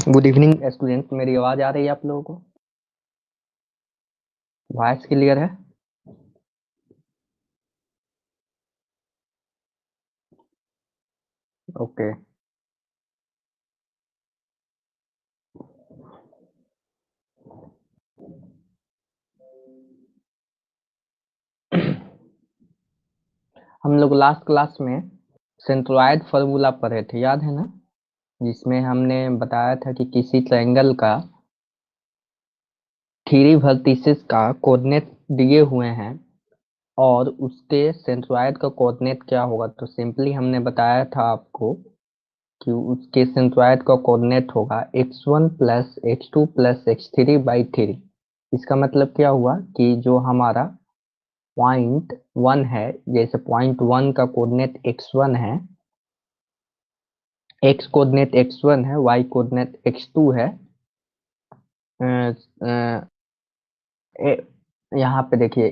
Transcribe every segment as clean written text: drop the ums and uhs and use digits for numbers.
Good evening student, मेरी आवाज आ रही है आप लोगों को? वॉइस क्लियर है? ओके। हम लोग लास्ट क्लास में सेंट्रोइड फार्मूला पढ़े थे, याद है ना? जिसमें हमने बताया था कि किसी ट्रायंगल का थ्री वर्टिसेस का कोऑर्डिनेट दिए हुए हैं और उसके सेंट्रोइड का कोऑर्डिनेट क्या होगा। तो सिंपली हमने बताया था आपको कि उसके सेंट्रोइड का कोऑर्डिनेट होगा x1 plus x2 plus x3 by 3। इसका मतलब क्या हुआ कि जो हमारा पॉइंट 1 है, जैसे पॉइंट 1 का कोऑर्डिनेट x1 है, x कोऑर्डिनेट x1 है, y कोऑर्डिनेट x2 है। यहाँ पे देखिए,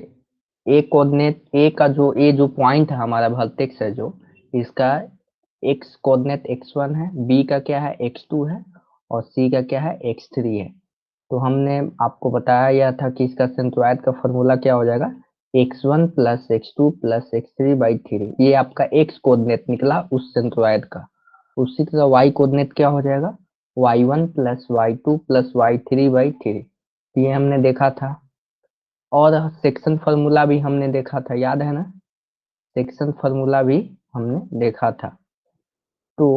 ए कोऑर्डिनेट ए का जो ए जो पॉइंट है हमारा वर्टेक्स है, जो इसका x कोऑर्डिनेट x1 है, b का क्या है x2 है और c का क्या है x3 है। तो हमने आपको बताया यह था कि इसका सेंट्रोइड का फॉर्मूला क्या हो जाएगा, x1 plus x2 plus x3 by 3। ये आपका x कोऑर्डिनेट निकला उस सेंट्रोइड का। उसी तरह y कोऑर्डिनेट क्या हो जाएगा, y1 plus y2 plus y3 by 3। ये हमने देखा था। और सेक्शन फार्मूला भी हमने देखा था, याद है ना? सेक्शन फार्मूला भी हमने देखा था। तो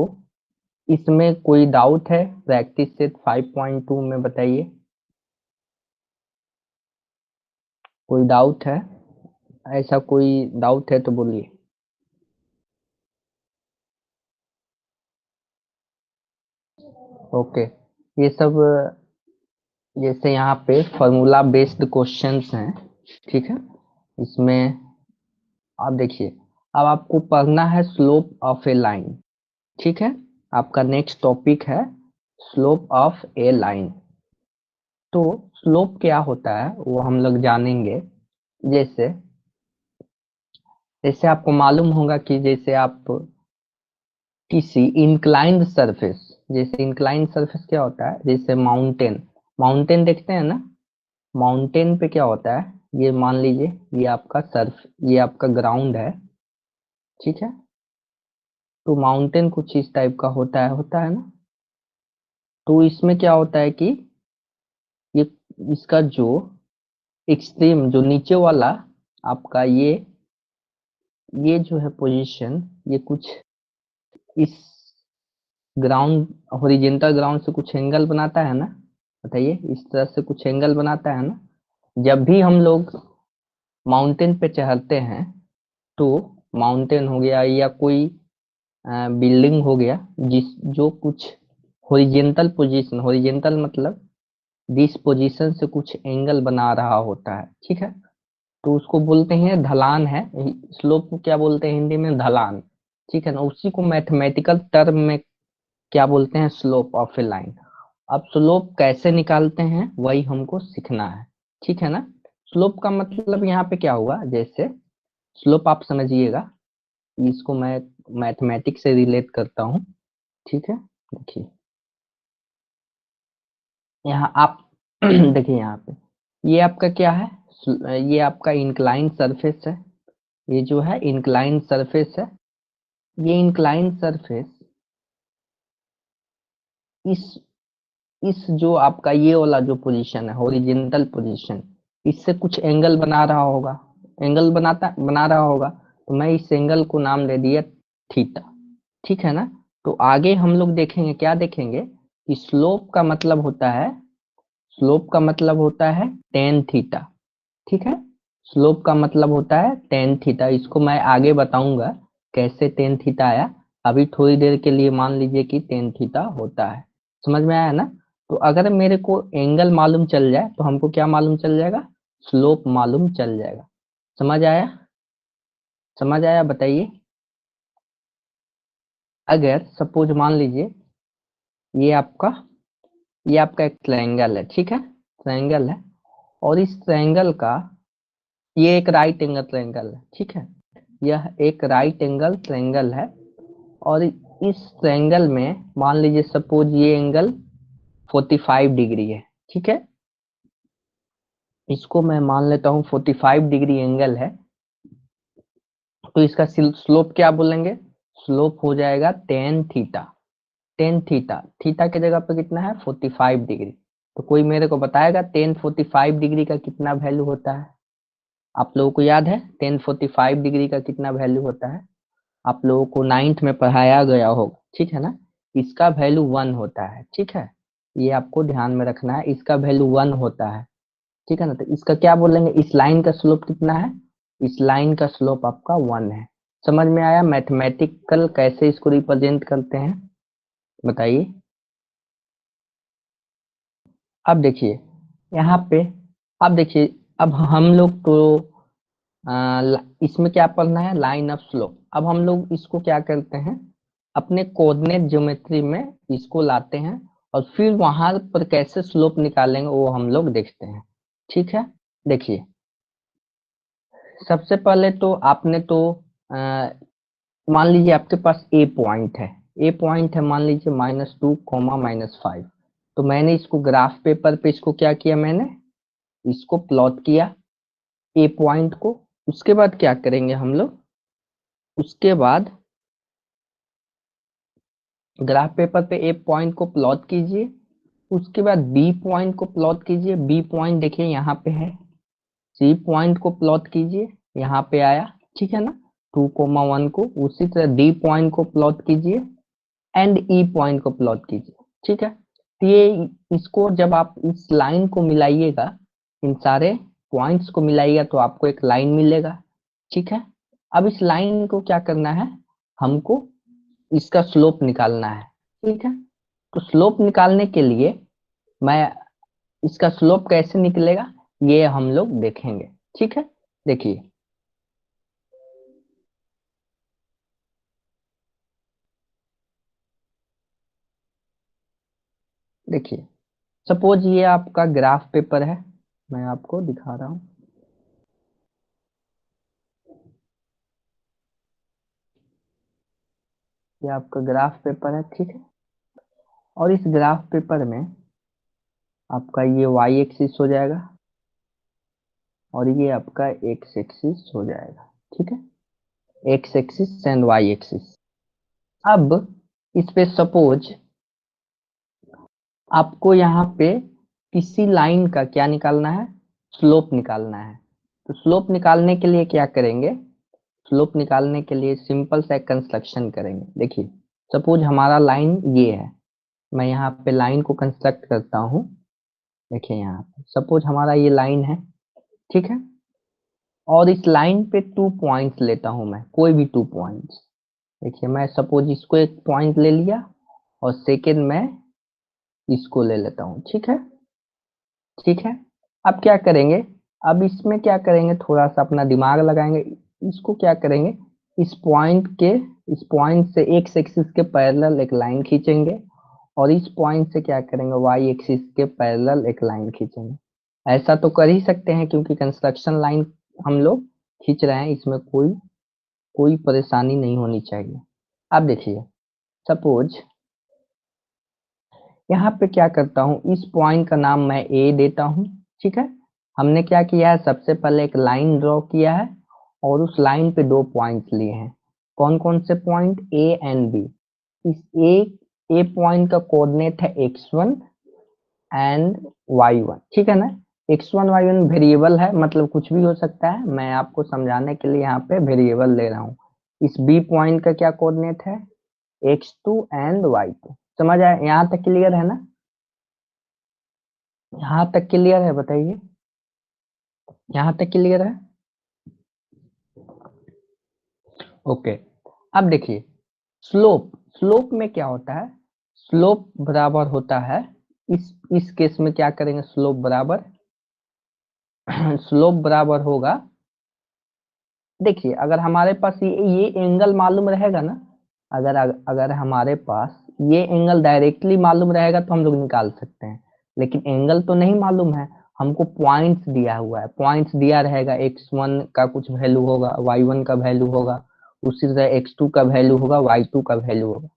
इसमें कोई डाउट है प्रैक्टिस सेट 5.2 में? बताइए, कोई डाउट है? ऐसा कोई डाउट है तो बोलिए। ओके। ये सब जैसे यहाँ पे फॉर्मूला बेस्ड क्वेश्चंस हैं, ठीक है। इसमें आप देखिए, अब आपको पढ़ना है स्लोप ऑफ ए लाइन, ठीक है। आपका नेक्स्ट टॉपिक है स्लोप ऑफ ए लाइन। तो स्लोप क्या होता है वो हम लोग जानेंगे। जैसे जैसे आपको मालूम होगा कि जैसे आप किसी इंक्लाइंड सरफेस, जैसे इंक्लाइंड सरफेस क्या होता है, जैसे माउंटेन, माउंटेन देखते हैं ना। माउंटेन पे क्या होता है, ये मान लीजिए ये आपका सर्फ, ये आपका ग्राउंड है, ठीक है। तो माउंटेन कुछ इस टाइप का होता है ना। तो इसमें क्या होता है कि ये इसका जो एक्सट्रीम, जो नीचे वाला आपका ये जो है पोजीशन, ये कुछ इस ग्राउंड, हॉरिजॉन्टल ग्राउंड से कुछ एंगल बनाता है ना। बताइए, इस तरह से कुछ एंगल बनाता है ना। जब भी हम लोग माउंटेन पे चढ़ते हैं, तो माउंटेन हो गया या कोई बिल्डिंग हो गया, जिस जो कुछ हॉरिजॉन्टल पोजीशन, हॉरिजॉन्टल मतलब जिस पोजीशन से कुछ एंगल बना रहा होता है, ठीक है। तो उसको बोलते हैं ढलान है। स्लोप को क्या बोलते हैं हिंदी में, ढलान, ठीक है ना। उसी को मैथमेटिकल टर्म में क्या बोलते हैं, स्लोप ऑफ ए लाइन। अब स्लोप कैसे निकालते हैं वही हमको सीखना है, ठीक है ना। स्लोप का मतलब यहाँ पे क्या हुआ, जैसे स्लोप आप समझिएगा, इसको मैं मैथमेटिक्स से रिलेट करता हूँ, ठीक है। देखिए यहाँ आप देखिए यहाँ पे ये आपका क्या है, ये आपका इंक्लाइन सरफेस है। ये जो है इंक्लाइन सरफेस है। ये इंक्लाइन सरफेस इस इस जो आपका ये वाला जो पोजीशन है, हॉरिजॉन्टल पोजीशन, इससे कुछ एंगल बना रहा होगा, एंगल बना रहा होगा। तो मैं इस एंगल को नाम दे दिया थीटा, ठीक है ना। तो आगे हम लोग देखेंगे, क्या देखेंगे कि स्लोप का मतलब होता है, स्लोप का मतलब होता है टेन थीटा, ठीक है। स्लोप का मतलब होता है टेन थीटा। इसको मैं आगे बताऊंगा कैसे टेन थीटा आया। अभी थोड़ी देर के लिए मान लीजिए कि टेन थीटा होता है। समझ में आया ना? तो अगर मेरे को एंगल मालूम चल जाए तो हमको क्या मालूम चल जाएगा, स्लोप मालूम चल जाएगा। समझ आया? समझ आया? बताइए। अगर सपोज मान लीजिए ये आपका ये आपका एक ट्रायंगल है, ठीक है। ट्रायंगल है और इस ट्रायंगल का ये एक राइट एंगल ट्रायंगल है, ठीक है। यह एक राइट एंगल ट्रायंगल है और इस ट्रायंगल में मान लीजिए सपोज ये एंगल 45 डिग्री है, ठीक है। इसको मैं मान लेता हूँ 45 डिग्री एंगल है, तो इसका स्लोप क्या बोलेंगे, स्लोप हो जाएगा tan theta. Tan theta, theta की जगह पे कितना है 45 डिग्री। तो कोई मेरे को बताएगा टेन 45 डिग्री का कितना वैल्यू होता है। आप लोगों को याद है टेन 45 डिग्री का कितना वैल्यू होता है, आप लोगों को नाइन्थ में पढ़ाया गया होगा, ठीक है ना। इसका वैल्यू 1 होता है, ठीक है। ये आपको ध्यान में रखना है, इसका वैल्यू 1 होता है, ठीक है ना। तो इसका क्या बोलेंगे, इस लाइन का स्लोप कितना है, इस लाइन का स्लोप आपका 1 है। समझ में आया मैथमेटिकल कैसे इसको रिप्रेजेंट करते हैं, बताइए। अब देखिए यहाँ पे, अब देखिए, अब हम लोग तो इसमें क्या पढ़ना है, लाइन ऑफ स्लोप। अब हम लोग इसको क्या करते हैं, अपने कोऑर्डिनेट ज्योमेट्री में इसको लाते हैं, और फिर वहां पर कैसे स्लोप निकालेंगे वो हम लोग देखते हैं, ठीक है। देखिए सबसे पहले तो आपने तो मान लीजिए आपके पास ए पॉइंट है, ए पॉइंट है मान लीजिए -2, -5। तो मैंने इसको ग्राफ पेपर पे इसको क्या किया, मैंने इसको प्लॉट किया ए पॉइंट को। उसके बाद क्या करेंगे हम लोग, उसके बाद ग्राफ पेपर पे ए पॉइंट को प्लॉट कीजिए। उसके बाद बी पॉइंट को प्लॉट कीजिए, बी पॉइंट देखिए यहाँ पे है। सी पॉइंट को प्लॉट कीजिए, यहाँ पे आया, ठीक है ना, 2, 1 को। उसी तरह डी पॉइंट को प्लॉट कीजिए एंड ई पॉइंट को प्लॉट कीजिए, ठीक है। तो ये इसको जब आप इस लाइन को मिलाइएगा, इन सारे पॉइंट्स को मिलाइएगा तो आपको एक लाइन मिलेगा, ठीक है। अब इस लाइन को क्या करना है, हमको इसका स्लोप निकालना है, ठीक है। तो स्लोप निकालने के लिए मैं, इसका स्लोप कैसे निकलेगा ये हम लोग देखेंगे, ठीक है। देखिए देखिए सपोज ये आपका ग्राफ पेपर है, मैं आपको दिखा रहा हूँ। ये आपका ग्राफ पेपर है, ठीक है। और इस ग्राफ पेपर में आपका ये वाई एक्सिस हो जाएगा, और ये आपका एक्स एक्सिस हो जाएगा, ठीक है। X axis and y axis. अब इस पे सपोज आपको यहाँ पे किसी लाइन का क्या निकालना है, स्लोप निकालना है। तो स्लोप निकालने के लिए क्या करेंगे, स्लोप निकालने के लिए सिंपल सा कंस्ट्रक्शन करेंगे। देखिए सपोज हमारा लाइन ये है, मैं यहाँ पे लाइन को कंस्ट्रक्ट करता हूँ। देखिए यहाँ पे सपोज हमारा ये लाइन है, ठीक है। और इस लाइन पे 2 पॉइंट्स लेता हूँ मैं, कोई भी 2 पॉइंट्स। देखिए मैं सपोज इसको एक पॉइंट ले लिया, और सेकेंड में इसको ले लेता हूँ, ठीक है, ठीक है। अब क्या करेंगे, अब इसमें क्या करेंगे, थोड़ा सा अपना दिमाग लगाएंगे। इसको क्या करेंगे, इस पॉइंट के, इस पॉइंट से एक्स एक्सिस के पैरेलल एक लाइन खींचेंगे, और इस पॉइंट से क्या करेंगे, वाई एक्सिस के पैरेलल एक लाइन खींचेंगे। ऐसा तो कर ही सकते हैं क्योंकि कंस्ट्रक्शन लाइन हम लोग खींच रहे हैं, इसमें कोई कोई परेशानी नहीं होनी चाहिए। अब देखिए सपोज यहाँ पे क्या करता हूँ, इस पॉइंट का नाम मैं ए देता हूँ, ठीक है। हमने क्या किया है, सबसे पहले एक लाइन ड्रॉ किया है, और उस लाइन पे 2 पॉइंट्स लिए हैं। कौन कौन से पॉइंट, ए एंड बी। इस ए पॉइंट का कोऑर्डिनेट है x1 एंड y1, ठीक है ना। x1 y1 वेरिएबल है, मतलब कुछ भी हो सकता है, मैं आपको समझाने के लिए यहाँ पे वेरिएबल ले रहा हूँ। इस बी पॉइंट का क्या कोऑर्डिनेट है, x2 एंड y2। समझ आया, यहाँ तक क्लियर है ना, यहाँ तक क्लियर है, बताइए, यहाँ तक क्लियर है। ओके। अब देखिए स्लोप, स्लोप में क्या होता है, स्लोप बराबर होता है, इस केस में क्या करेंगे, स्लोप बराबर स्लोप बराबर होगा। देखिए अगर हमारे पास ये एंगल मालूम रहेगा ना, अगर अगर हमारे पास ये एंगल डायरेक्टली मालूम रहेगा तो हम लोग निकाल सकते हैं, लेकिन एंगल तो नहीं मालूम है। हमको पॉइंट्स दिया हुआ है, पॉइंट्स दिया रहेगा, x1 का कुछ वैल्यू होगा, y1 का वैल्यू होगा, उसी तरह x2 का वैल्यू होगा, y2 का वैल्यू होगा।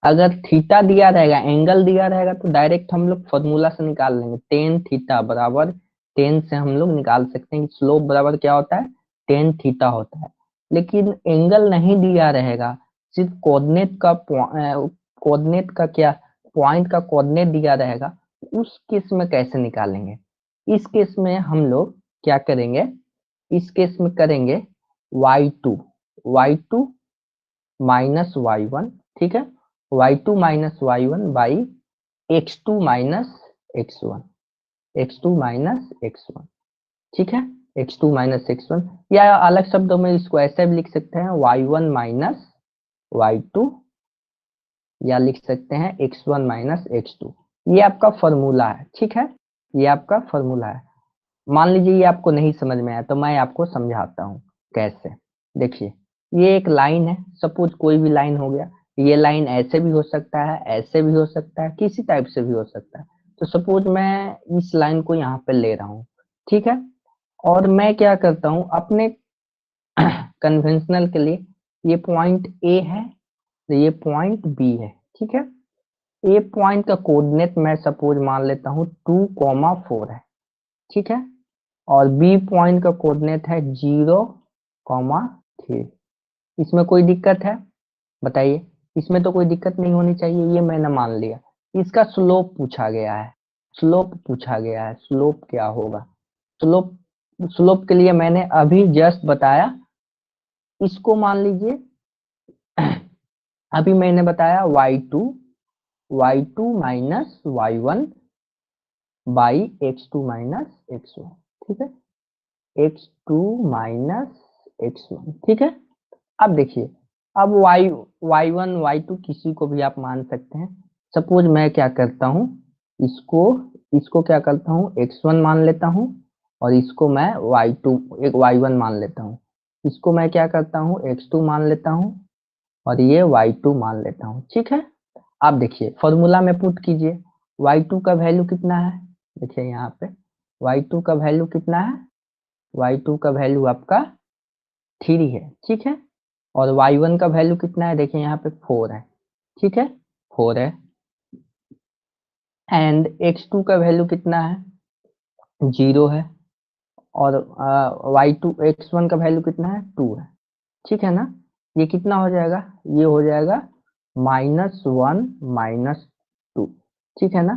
अगर थीटा दिया रहेगा, एंगल दिया रहेगा, तो डायरेक्ट हम लोग फॉर्मूला से निकाल लेंगे, टेन थीटा बराबर टेन से हम लोग निकाल सकते हैं कि स्लोप बराबर क्या होता है, टेन थीटा होता है। लेकिन एंगल नहीं दिया रहेगा, सिर्फ कोऑर्डिनेट का क्या, पॉइंट का कोऑर्डिनेट दिया रहेगा, उस केस में कैसे निकालेंगे? इस केस में हम लोग क्या करेंगे, इस केस में करेंगे y2 माइनस y1, ठीक है, y2 minus y1 by x2 minus x1, x2 minus x1, ठीक है, x2 माइनस x1, या अलग शब्दों में इसको ऐसे भी लिख सकते हैं y1 माइनस y2, या लिख सकते हैं x1 माइनस x2। ये आपका फॉर्मूला है, ठीक है, ये आपका फॉर्मूला है। मान लीजिए ये आपको नहीं समझ में आया तो मैं आपको समझाता हूँ कैसे। देखिए, ये एक लाइन है, सपोज कोई भी लाइन हो गया, ये लाइन ऐसे भी हो सकता है, ऐसे भी हो सकता है, किसी टाइप से भी हो सकता है। तो सपोज मैं इस लाइन को यहाँ पे ले रहा हूँ, ठीक है, और मैं क्या करता हूँ अपने कन्वेंशनल के लिए, ये पॉइंट ए है, तो ये पॉइंट बी है, ठीक है। ए पॉइंट का कोऑर्डिनेट मैं सपोज मान लेता हूँ 2,4 है, ठीक है, और बी पॉइंट का कोऑर्डिनेट है 0,3। इसमें कोई दिक्कत है बताइए? इसमें तो कोई दिक्कत नहीं होनी चाहिए, ये मैंने मान लिया। इसका स्लोप पूछा गया है, स्लोप पूछा गया है, स्लोप क्या होगा? स्लोप, स्लोप के लिए मैंने अभी जस्ट बताया, इसको मान लीजिए अभी मैंने बताया y2 minus y1 by x2 minus x1, ठीक है, x2 माइनस x1, ठीक है। अब देखिए, अब y1 y2 किसी को भी आप मान सकते हैं। सपोज मैं क्या करता हूँ, इसको इसको क्या करता हूँ, x1 मान लेता हूँ, और इसको मैं एक y1 मान लेता हूँ। इसको मैं क्या करता हूँ, x2 मान लेता हूँ, और ये y2 मान लेता हूँ, ठीक है। अब देखिए फॉर्मूला में पुट कीजिए, y2 का वैल्यू कितना है, देखिए यहाँ पे y2 का वैल्यू कितना है, y2 का वैल्यू आपका 3 है, ठीक है, और y1 का वैल्यू कितना है, देखिए यहाँ पे 4 है, ठीक है, 4 है, एंड x2 का वैल्यू कितना है, 0 है, और y2 x1 का वैल्यू कितना है, 2 है, ठीक है ना। ये कितना हो जाएगा, ये हो जाएगा -1 -2, ठीक है ना।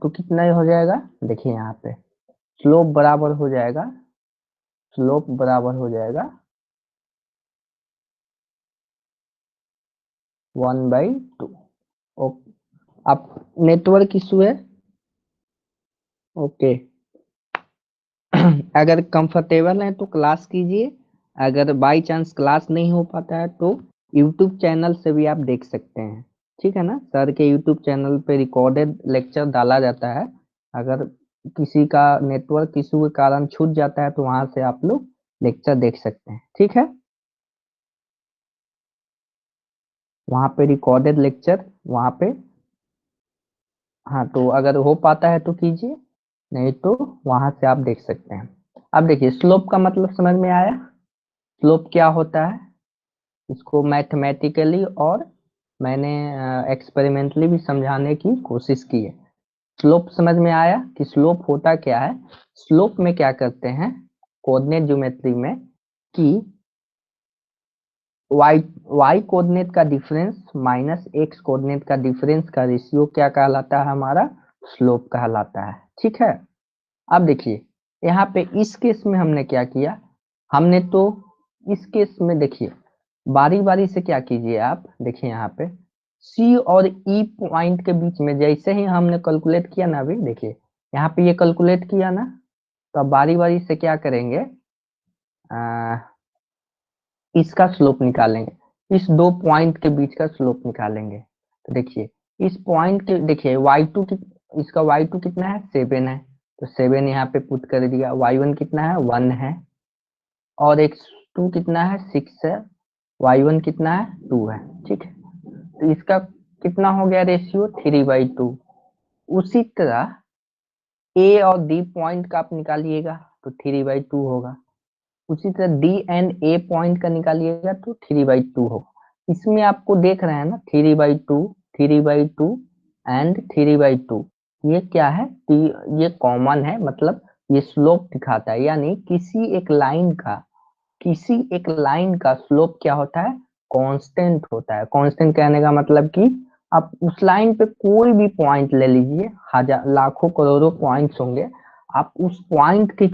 तो कितना हो जाएगा, देखिए यहाँ पे स्लोप बराबर हो जाएगा, स्लोप बराबर हो जाएगा 1/2। ओके, आप नेटवर्क इशू है, ओके। अगर कंफर्टेबल है तो क्लास कीजिए, अगर बाय चांस क्लास नहीं हो पाता है तो यूट्यूब चैनल से भी आप देख सकते हैं, ठीक है ना। सर के यूट्यूब चैनल पे रिकॉर्डेड लेक्चर डाला जाता है, अगर किसी का नेटवर्क इशू के कारण छूट जाता है तो वहां से आप लोग लेक्चर देख सकते हैं, ठीक है। वहां पे रिकॉर्डेड लेक्चर वहां पे, हाँ, तो अगर हो पाता है तो कीजिए, नहीं तो वहां से आप देख सकते हैं। अब देखिए स्लोप का मतलब समझ में आया, स्लोप क्या होता है, इसको मैथमेटिकली और मैंने एक्सपेरिमेंटली भी समझाने की कोशिश की है। स्लोप समझ में आया कि स्लोप होता क्या है। स्लोप में क्या करते हैं कोऑर्डिनेट ज्योमेट्री में कि y कोऑर्डिनेट का डिफरेंस माइनस x कोऑर्डिनेट का डिफरेंस का रेशियो क्या कहलाता है, हमारा स्लोप कहलाता है, ठीक है। अब देखिए यहाँ पे इस केस में हमने क्या किया, हमने तो इस केस में देखिए बारी बारी से क्या कीजिए आप, देखिए यहाँ पे C और E पॉइंट के बीच में जैसे ही हमने कैलकुलेट किया ना, अभी देखिए यहाँ पे ये कैलकुलेट किया ना, तो अब बारी बारी से क्या करेंगे, इसका स्लोप निकालेंगे, इस दो पॉइंट के बीच का स्लोप निकालेंगे। तो देखिए इस पॉइंट के, देखिए y2 की, इसका y2 कितना है, 7 है, तो 7 यहाँ पे पुट कर दिया, y1 कितना है, 1 है, और x2 कितना है, 6 है, y1 कितना है, 2 है, ठीक है। तो इसका कितना हो गया रेशियो, 3/2। उसी तरह ए और डी पॉइंट का आप निकालिएगा तो 3/2 होगा, उसी तरह डी एंड ए पॉइंट का निकालिएगा तो 3/2 होगा। इसमें आपको देख रहे हैं ना 3/2 3/2 एंड 3/2, ये क्या है, ये कॉमन है, मतलब ये स्लोप दिखाता है, यानी किसी एक लाइन का स्लोप क्या होता है, कांस्टेंट होता है। कांस्टेंट कहने का मतलब कि आप उस लाइन पे कोई भी पॉइंट ले लीजिए, हजार लाखों करोड़ों पॉइंट्स होंगे, आप उस पॉइंट के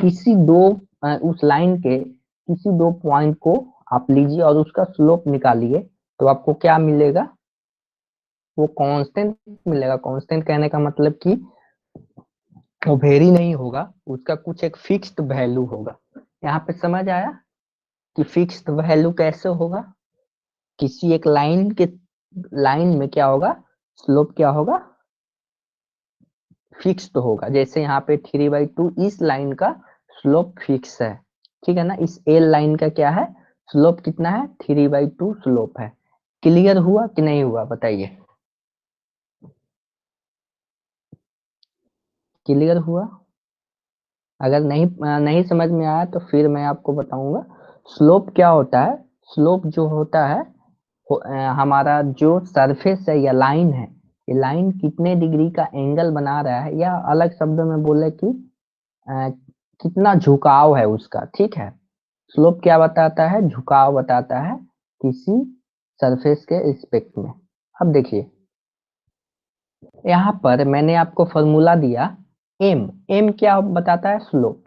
उस लाइन के किसी दो पॉइंट को आप लीजिए और उसका स्लोप निकालिए, तो आपको क्या मिलेगा, वो कांस्टेंट मिलेगा। कांस्टेंट कहने का मतलब कि वो वेरी नहीं होगा, उसका कुछ एक फिक्स्ड वैल्यू होगा। यहाँ पे समझ आया कि फिक्स्ड वैल्यू कैसे होगा, किसी एक लाइन में क्या होगा, स्लोप क्या होगा, फिक्स्ड होगा। जैसे यहाँ पे 3/2 इस लाइन का स्लोप फिक्स है, ठीक है ना। इस एल लाइन का क्या है, स्लोप कितना है, 3/2 स्लोप है। क्लियर हुआ कि नहीं हुआ, बताइए, क्लियर हुआ? अगर नहीं समझ में आया तो फिर मैं आपको बताऊंगा। स्लोप क्या होता है, स्लोप जो होता है हमारा जो सरफेस है या लाइन है, ये लाइन कितने डिग्री का एंगल बना रहा है, या अलग शब्दों में बोले कि अ, कितना झुकाव है उसका, ठीक है। स्लोप क्या बताता है, झुकाव बताता है किसी सरफेस के रिस्पेक्ट में। अब देखिए, यहाँ पर मैंने आपको फॉर्मूला दिया, एम एम क्या बताता है, स्लोप,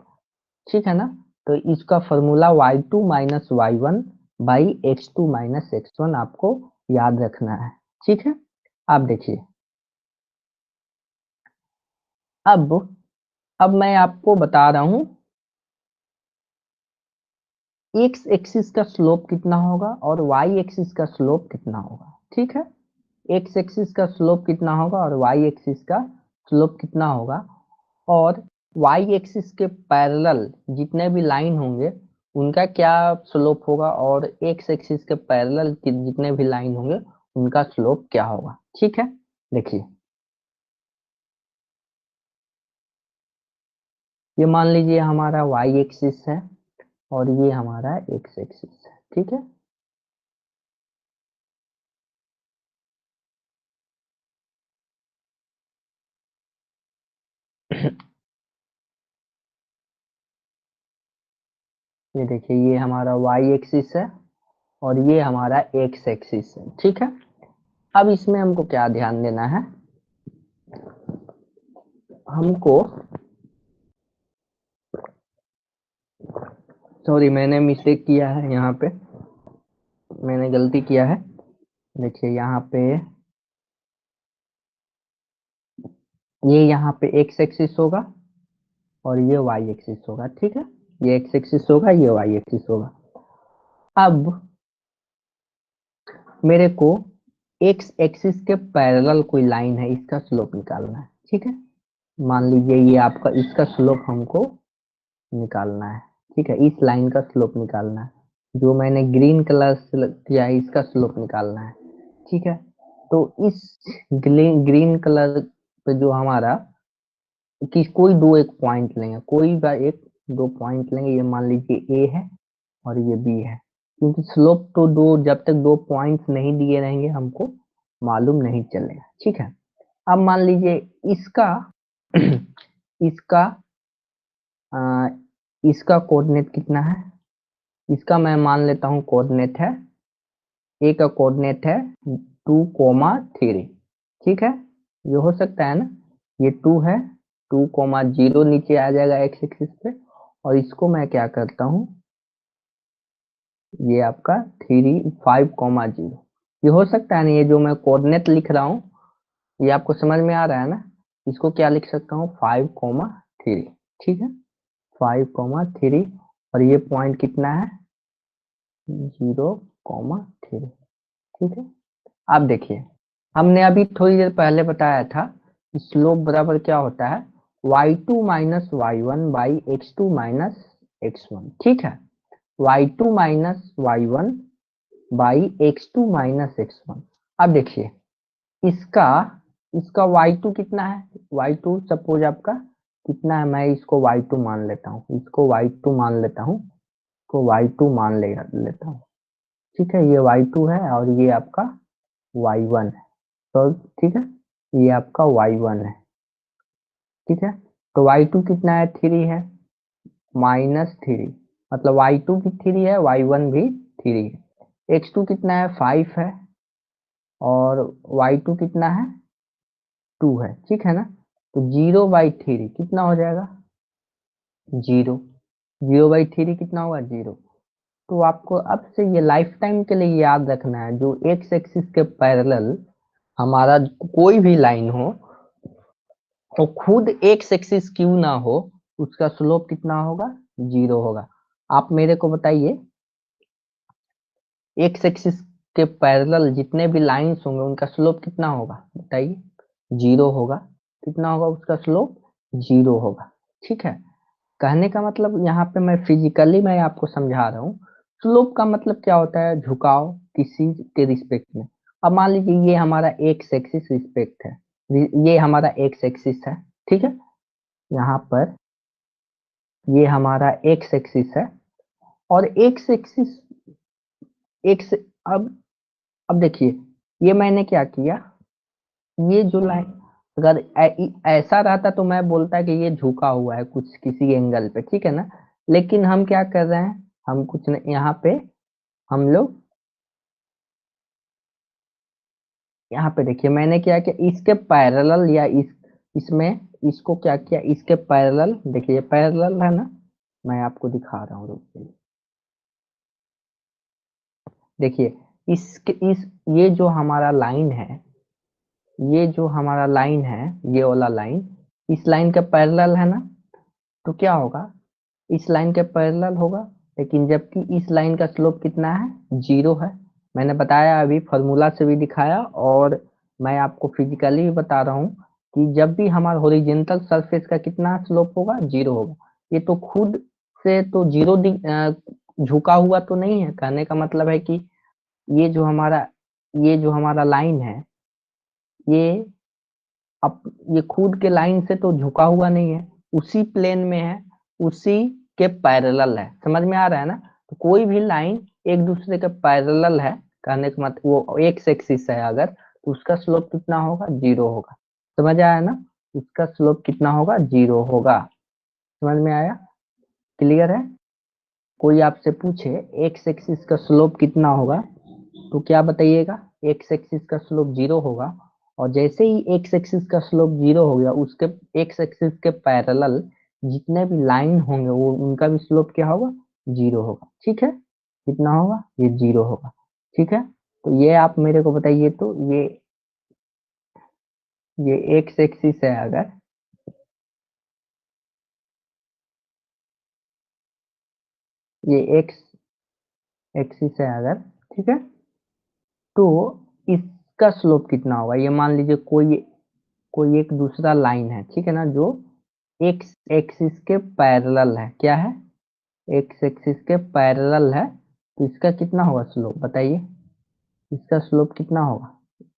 ठीक है ना। तो इसका formula y2 minus y1 by x2 minus x1 आपको याद रखना है, ठीक है। आप देखिए, अब अब मैं आपको बता रहा हूं एक्स एक्सिस का स्लोप कितना होगा और वाई एक्सिस का स्लोप कितना होगा, ठीक है। एक्स एक्सिस का स्लोप कितना होगा और वाई एक्सिस का स्लोप कितना होगा, और वाई एक्सिस के पैरेलल जितने भी लाइन होंगे उनका क्या स्लोप होगा, और एक्स एक्सिस के पैरेलल जितने भी लाइन होंगे उनका स्लोप क्या होगा, ठीक है। देखिए, ये मान लीजिए हमारा वाई एक्सिस है और ये हमारा एक्स एक्सिस है, ठीक है। ये देखिए, ये हमारा वाई एक्सिस है और ये हमारा एक्स एक्सिस है, ठीक है। अब इसमें हमको क्या ध्यान देना है, हमको, सॉरी मैंने मिस्टेक किया है, यहाँ पे मैंने गलती किया है। देखिए यहाँ पे, ये यहाँ पे एक्स एक्सिस होगा और ये वाई एक्सिस होगा, ठीक है। ये एक्स एक्सिस होगा, ये वाई एक्सिस होगा। अब मेरे को एक्स एक्सिस के पैरेलल कोई लाइन है, इसका स्लोप निकालना है, ठीक है। मान लीजिए ये आपका, इसका स्लोप हमको निकालना है, ठीक है। इस लाइन का स्लोप निकालना है, जो मैंने ग्रीन कलर से किया है इसका स्लोप निकालना है, ठीक है। तो इस ग्रीन कलर पे जो हमारा, कि कोई दो एक पॉइंट लेंगे, कोई बा एक दो पॉइंट लेंगे, ये मान लीजिए ए है और ये बी है, क्योंकि स्लोप तो जब तक दो पॉइंट्स नहीं दिए रहेंगे हमको मालूम नहीं चलेगा, ठीक है। अब मान लीजिए इसका इसका आ, इसका कोऑर्डिनेट कितना है, इसका मैं मान लेता हूँ कोऑर्डिनेट है, ए का कोऑर्डिनेट है 2,3, ठीक है। ये हो सकता है ना, ये 2 है, 2,0 नीचे आ जाएगा एक्स एक्सिस पे, और इसको मैं क्या करता हूँ, ये आपका 5,0, ये हो सकता है ना, ये जो मैं कोऑर्डिनेट लिख रहा हूँ ये आपको समझ में आ रहा है ना, इसको क्या लिख सकता हूँ, 5,3, ठीक है। 5,3, और ये पॉइंट कितना है, 0,3, ठीक है। आप देखिए, हमने अभी थोड़ी देर पहले बताया था कि स्लोप बराबर क्या होता है, y2 minus y1 by x2 minus x1, ठीक है। y2 minus y1 by x2 minus x1। अब देखिए, इसका इसका y2 कितना है, y2 सपोज आपका कितना है, मैं इसको y2 मान लेता हूँ, इसको y2 मान लेता हूँ, इसको y2 मान लेता हूँ, ठीक है। ये y2 है और ये आपका y1 है, तो ठीक है, ये आपका y1 है, ठीक है। तो y2 कितना है, 3 है, -3, मतलब y2 भी 3 है, y1 भी 3 है। x2 कितना है, 5 है, और y2 कितना है, 2 है, ठीक है ना। तो 0/3 कितना हो जाएगा, 0। 0/3 कितना होगा, 0। तो आपको अब से ये लाइफ टाइम के लिए याद रखना है, जो एक्स एक्सिस के पैरेलल हमारा कोई भी लाइन हो, तो खुद एक्स एक्सिस क्यों ना हो, उसका स्लोप कितना होगा, 0 होगा। आप मेरे को बताइए, एक्स एक्सिस के पैरेलल जितने भी लाइंस होंगे उनका स्लोप कितना होगा, बताइए। 0 होगा। कितना होगा उसका स्लोप, 0 होगा, ठीक है। कहने का मतलब यहाँ पे मैं फिजिकली मैं आपको समझा रहा हूँ, स्लोप का मतलब क्या होता है, झुकाव किसी के रिस्पेक्ट में। अब मान लीजिए ये हमारा एक्स एक्सिस रिस्पेक्ट है, ये हमारा एक्स एक्सिस है, ठीक है। यहाँ पर ये हमारा एक्स एक्सिस है, और एक्स एक्सिस एक्स, अब अब देखिए, ये मैंने क्या किया, ये जो लाइन अगर ऐसा रहता तो मैं बोलता कि ये झुका हुआ है कुछ किसी एंगल पे, ठीक है ना। लेकिन हम क्या कर रहे हैं, हम कुछ नहीं, यहाँ पे हम लोग, यहाँ पे देखिए मैंने क्या किया, इसके पैरेलल या इसमें इसको क्या किया, इसके पैरेलल, देखिए ये पैरेलल है ना, मैं आपको दिखा रहा हूँ, रुकिए। देखिए इसके इस ये जो हमारा लाइन है, ये जो हमारा लाइन है, ये वाला लाइन इस लाइन के पैरेलल है ना, तो क्या होगा, इस लाइन के पैरेलल होगा। लेकिन जबकि इस लाइन का स्लोप कितना है, 0 है। मैंने बताया अभी, फॉर्मूला से भी दिखाया, और मैं आपको फिजिकली भी बता रहा हूँ कि जब भी हमारा हॉरिजॉन्टल सरफेस का कितना स्लोप होगा, 0 होगा। ये तो खुद से तो 0 झुका हुआ तो नहीं है, कहने का मतलब है कि ये जो हमारा ये जो हमारा लाइन है, ये अब ये खुद के लाइन से तो झुका हुआ नहीं है, उसी प्लेन में है, उसी के पैरेलल है, समझ में आ रहा है ना। तो कोई भी लाइन एक दूसरे के पैरेलल है, कहने का मतलब वो एक्स एक्सिस है अगर, तो उसका स्लोप कितना होगा, 0 होगा। समझ आया ना, इसका स्लोप कितना होगा, 0 होगा। समझ में आया, क्लियर है। कोई आपसे पूछे एक्स एक्सिस का स्लोप कितना होगा, तो क्या बताइएगा, एक्स एक्सिस का स्लोप 0 होगा। और जैसे ही एक्स एक्सिस का स्लोप 0 हो गया, उसके एक्स एक्सिस के पैरेलल जितने भी लाइन होंगे वो उनका भी स्लोप क्या होगा, 0 होगा, ठीक है। कितना होगा, ये 0 होगा, ठीक है। तो ये आप मेरे को बताइए, तो ये एक्स एक्सिस है अगर, ये एक्स एक्सिस है अगर, ठीक है, तो इसका स्लोप कितना होगा, ये मान लीजिए कोई कोई एक दूसरा लाइन है, ठीक है ना, जो एक्स एक्सिस के पैरेलल है, क्या है, एक्स एक्सिस के पैरेलल है। तो इसका कितना होगा स्लोप, बताइए। इसका स्लोप कितना होगा,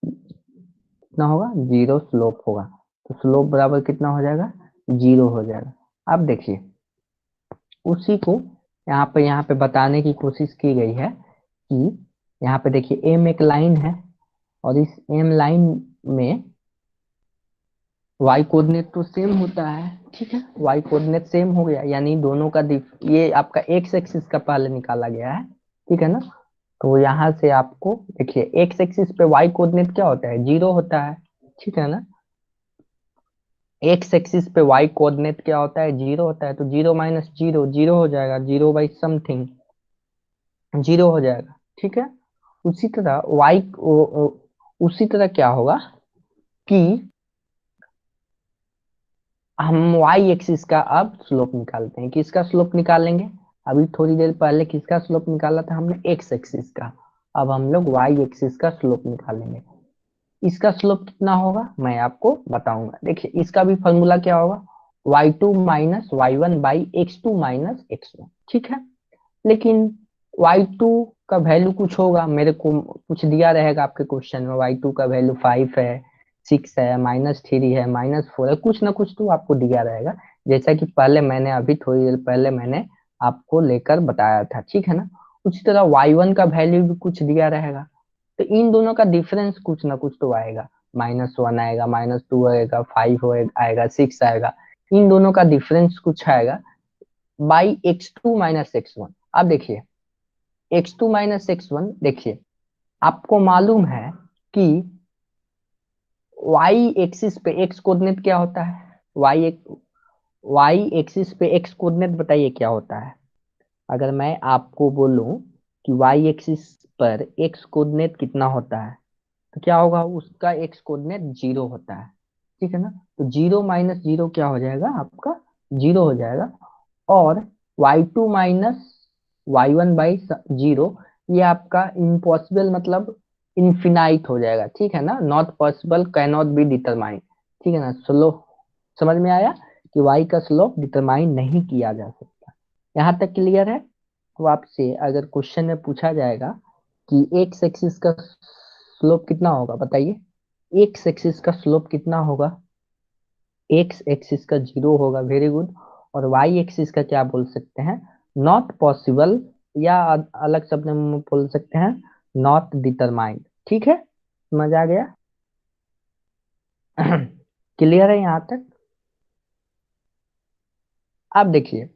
कितना होगा, 0 स्लोप होगा। तो स्लोप बराबर कितना हो जाएगा, 0 हो जाएगा। अब देखिए, उसी को यहाँ पे बताने की कोशिश की गई है कि यहाँ पे देखिए एम एक लाइन है, और इस एम लाइन में वाई कोऑर्डिनेट तो सेम होता है, ठीक है। वाई कोऑर्डिनेट सेम हो गया, यानी दोनों का ये आपका एक्स एक्सिस का पहले निकाला गया है, ठीक है ना। तो यहाँ से आपको देखिए, एक्स एक्सिस पे वाई कोऑर्डिनेट क्या होता है, 0 होता है, ठीक है ना। एक्स एक्सिस पे वाई कोऑर्डिनेट क्या होता है, 0 होता है। तो 0 माइनस 0 0 हो जाएगा, 0/समथिंग 0 हो जाएगा, ठीक है। उसी तरह उसी तरह क्या होगा कि हम वाई एक्सिस का अब स्लोप निकालते हैं, किसका स्लोप निकालेंगे, अभी थोड़ी देर पहले किसका स्लोप निकाला था हमने, एक्स एक्सिस का। अब हम लोग वाई एक्सिस का स्लोप निकालेंगे। इसका स्लोप कितना होगा मैं आपको बताऊंगा, देखिए इसका भी फॉर्मूला क्या होगा, y2 माइनस y1/x2 - x1, ठीक है। लेकिन y2 का वैल्यू कुछ होगा, मेरे को कुछ दिया रहेगा आपके क्वेश्चन में, y2 का वैल्यू 5 है, 6 है, -3 है, -4 है, कुछ ना कुछ तो आपको दिया रहेगा, जैसा कि पहले मैंने अभी थोड़ी देर पहले मैंने आपको लेकर बताया था, ठीक है ना। उसी तरह y1 का वैल्यू भी कुछ दिया रहेगा। तो इन दोनों का डिफरेंस कुछ ना कुछ तो आएगा। -1 आएगा, -2 आएगा, 5 आएगा, 6 आएगा, इन दोनों का डिफरेंस कुछ आएगा बाई x2 - x1। अब देखिए x2 - x1, देखिए आपको मालूम है कि y एक्सिस पे x कोऑर्डिनेट क्या होता है, y एक्सिस पे x कोऑर्डिनेट बताइए क्या होता है। अगर मैं आपको बोलूं कि y एक्सिस पर x कोऑर्डिनेट कितना होता है, तो क्या होगा, उसका x कोऑर्डिनेट 0 होता है, ठीक है ना। तो 0 - 0 क्या हो जाएगा, आपका 0 हो जाएगा। और y2 - y1/0, ये आपका इम्पॉसिबल मतलब इनफिनाइट हो जाएगा, ठीक है ना। Not possible, can not be determine, ठीक है ना। स्लोप समझ में आया कि y का स्लोप डिटरमाइन नहीं किया जा सकता। यहाँ तक क्लियर है। तो आपसे अगर क्वेश्चन में पूछा जाएगा कि एक्स एक्सिस का स्लोप कितना होगा, बताइए एक्स एक्सिस का स्लोप कितना होगा। एक्स एक्सिस का 0 होगा, वेरी गुड। और वाई एक्सिस का क्या बोल सकते हैं, नॉट पॉसिबल, या अलग शब्द में बोल सकते हैं नॉट डिटरमाइंड, ठीक है। समझ आ गया। क्लियर है यहाँ तक। अब देखिए,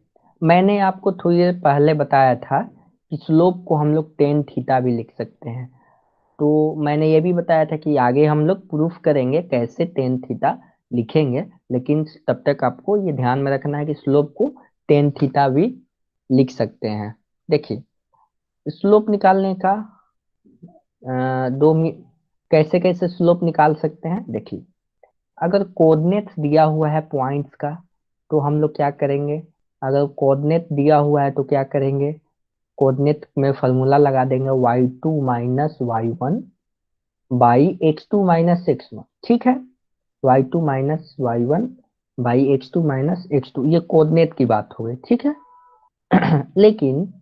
मैंने आपको थोड़ी देर पहले बताया था कि स्लोप को हम लोग टेन थीटा भी लिख सकते हैं। तो मैंने ये भी बताया था कि आगे हम लोग प्रूफ करेंगे कैसे टेन थीटा लिखेंगे, लेकिन तब तक आपको ये ध्यान में रखना है कि स्लोप को टेन थीटा भी लिख सकते हैं। देखिए स्लोप निकालने का कैसे कैसे स्लोप निकाल सकते हैं। देखिए अगर कोऑर्डिनेट्स दिया हुआ है पॉइंट्स का, तो हम लोग क्या करेंगे, अगर कोऑर्डिनेट दिया हुआ है तो क्या करेंगे, कोऑर्डिनेट में फॉर्मूला लगा देंगे y2 - y1/x2 - x1, ठीक है। y2 - y1/x2 - x2, ये कोऑर्डिनेट की बात हो गई, ठीक है। लेकिन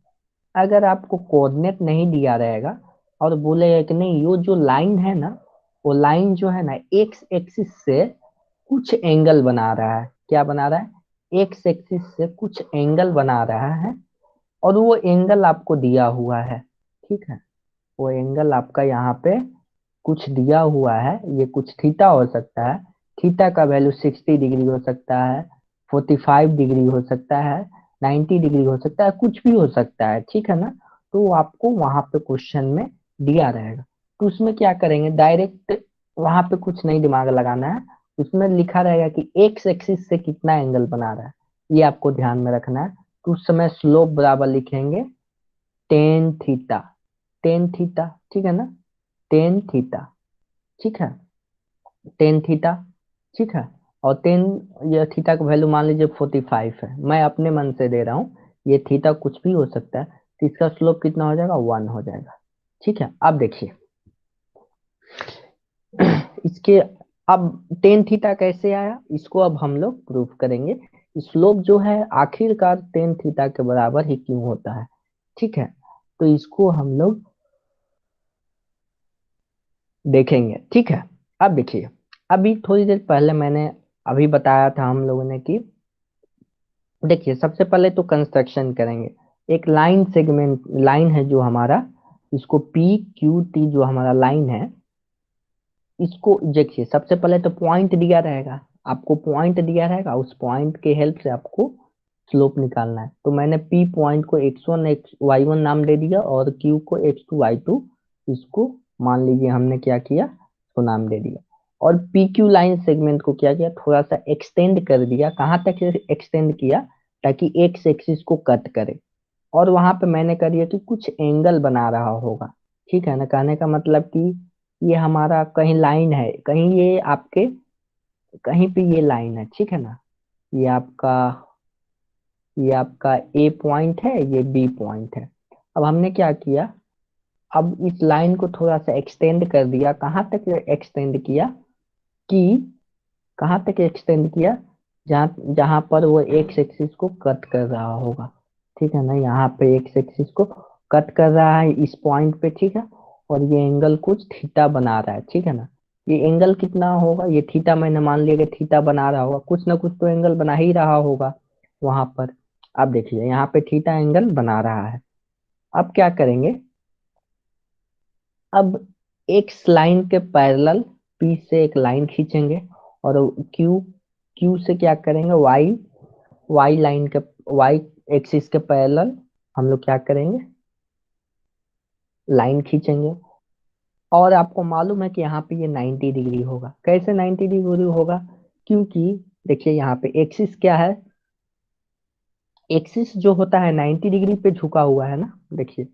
अगर आपको कोऑर्डिनेट नहीं दिया रहेगा और बोलेगा कि नहीं, ये जो लाइन है ना, वो लाइन जो है ना एक्स एक्सिस से कुछ एंगल बना रहा है, क्या बना रहा है, एक्स एक्सिस से कुछ एंगल बना रहा है, और वो एंगल आपको दिया हुआ है, ठीक है। वो एंगल आपका यहाँ पे कुछ दिया हुआ है, ये कुछ थीटा हो सकता है, थीटा का वैल्यू 60 डिग्री हो सकता है, 45 डिग्री हो सकता है, 90 डिग्री हो सकता है, कुछ भी हो सकता है, ठीक है ना। तो वो आपको वहां पे क्वेश्चन में दिया रहेगा, तो उसमें क्या करेंगे, डायरेक्ट वहां पे कुछ नहीं दिमाग लगाना है। उसमें लिखा रहेगा कि एक्स एक्सिस से कितना एंगल बना रहा है, ये आपको ध्यान में रखना है। तो उस समय स्लोप बराबर लिखेंगे टेन थीटा, टेन थीटा, ठीक है ना, टेन थीटा, ठीक है, टेन थीटा, ठीक है। और टेन, ये थीटा का वैल्यू मान लीजिए 45 है, मैं अपने मन से दे रहा हूँ, ये थीटा कुछ भी हो सकता है, तो इसका स्लोप कितना हो जाएगा, 1 हो जाएगा, ठीक है। अब देखिए इसके, अब टेन थीटा कैसे आया, इसको अब हम लोग प्रूफ करेंगे। स्लोप जो है आखिरकार टेन थीटा के बराबर ही क्यों होता है, ठीक है। तो इसको हम लोग देखेंगे, ठीक है। अब देखिए, अभी थोड़ी देर पहले मैंने अभी बताया था हम लोगों ने कि देखिए सबसे पहले तो कंस्ट्रक्शन करेंगे। एक लाइन सेगमेंट, लाइन है जो हमारा, इसको पी क्यू टी जो हमारा लाइन है, इसको देखिए सबसे पहले तो पॉइंट दिया रहेगा, आपको पॉइंट दिया रहेगा, उस पॉइंट के हेल्प से आपको स्लोप निकालना है। तो मैंने पी पॉइंट को x1 y1 नाम दे दिया, और क्यू को x2 y2, इसको मान लीजिए हमने क्या किया, तो नाम दे दिया। और पी क्यू लाइन सेगमेंट को क्या किया, थोड़ा सा एक्सटेंड कर दिया, कहाँ तक एक्सटेंड किया, ताकि एक्स एक्सिस को कट करे। और वहां पे मैंने कर दिया कि कुछ एंगल बना रहा होगा, ठीक है ना। कहने का मतलब कि ये हमारा कहीं लाइन है, कहीं ये आपके, कहीं पे ये लाइन है, ठीक है ना। ये आपका, ये आपका ए पॉइंट है, ये बी पॉइंट है। अब हमने क्या किया, अब इस लाइन को थोड़ा सा एक्सटेंड कर दिया, कहाँ तक एक्सटेंड किया, कि कहाँ तक एक्सटेंड किया, जहाँ जहाँ पर वो एक्स एक्सिस को कट कर रहा होगा, ठीक है ना। यहाँ पे एक्स एक्सिस को कट कर रहा है इस पॉइंट पे, ठीक है। और ये एंगल कुछ थीटा बना रहा है, ठीक है ना। ये एंगल कितना होगा, ये थीटा मैंने मान लिया कि थीटा बना रहा होगा, कुछ ना कुछ तो एंगल बना ही रहा होगा वहां पर। अब देखिए यहाँ पे थीटा एंगल बना रहा है। अब क्या करेंगे, अब एक्स लाइन के पैरेलल पी से एक लाइन खींचेंगे और क्यू क्यू से क्या करेंगे, वाई वाई लाइन के वाई एक्सिस के पैरेलल हम लोग क्या करेंगे, लाइन खींचेंगे। और आपको मालूम है कि यहाँ पे ये 90 डिग्री होगा। कैसे 90 डिग्री होगा, क्योंकि देखिए यहाँ पे एक्सिस क्या है, एक्सिस जो होता है 90 डिग्री पे झुका हुआ है ना। देखिए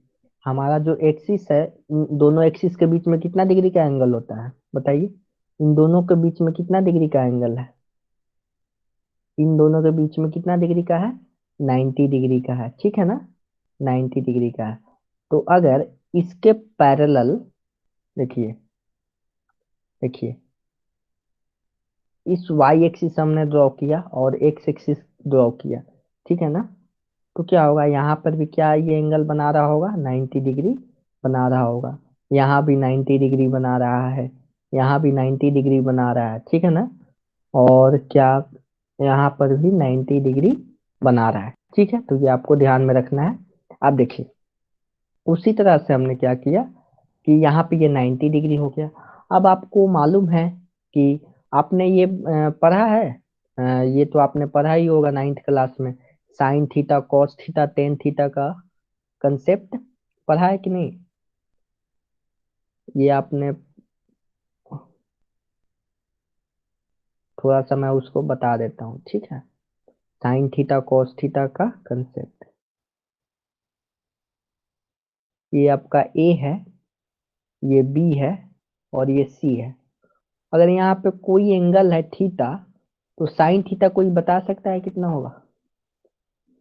हमारा जो एक्सिस है, इन दोनों एक्सिस के बीच में कितना डिग्री का एंगल होता है बताइए, इन दोनों के बीच में कितना डिग्री का एंगल है, इन दोनों के बीच में कितना डिग्री का है, 90 डिग्री का है, ठीक है ना, 90 डिग्री का है। तो अगर इसके पैरेलल, देखिए देखिए इस y एक्सिस हमने ड्रॉ किया और x एक्सिस ड्रॉ किया, ठीक है ना। तो क्या होगा, यहाँ पर भी क्या ये एंगल बना रहा होगा, 90 डिग्री बना रहा होगा, यहाँ भी 90 डिग्री बना रहा है, यहाँ भी 90 डिग्री बना रहा है, ठीक है ना। और क्या, यहाँ पर भी 90 डिग्री बना रहा है, ठीक है। तो ये आपको ध्यान में रखना है। अब देखिए उसी तरह से हमने क्या किया कि यहाँ पे ये 90 डिग्री हो गया। अब आपको मालूम है कि आपने ये पढ़ा है, ये तो आपने पढ़ा ही होगा 9th क्लास में, sine theta cos theta tan theta का कंसेप्ट पढ़ा है कि नहीं, ये आपने, थोड़ा सा मैं उसको बता देता हूँ, ठीक है। साइन थीटा कॉस थीटा का कंसेप्ट, ये आपका ए है, ये बी है और ये सी है। अगर यहाँ पे कोई एंगल है थीटा, तो साइन थीटा कोई बता सकता है कितना होगा,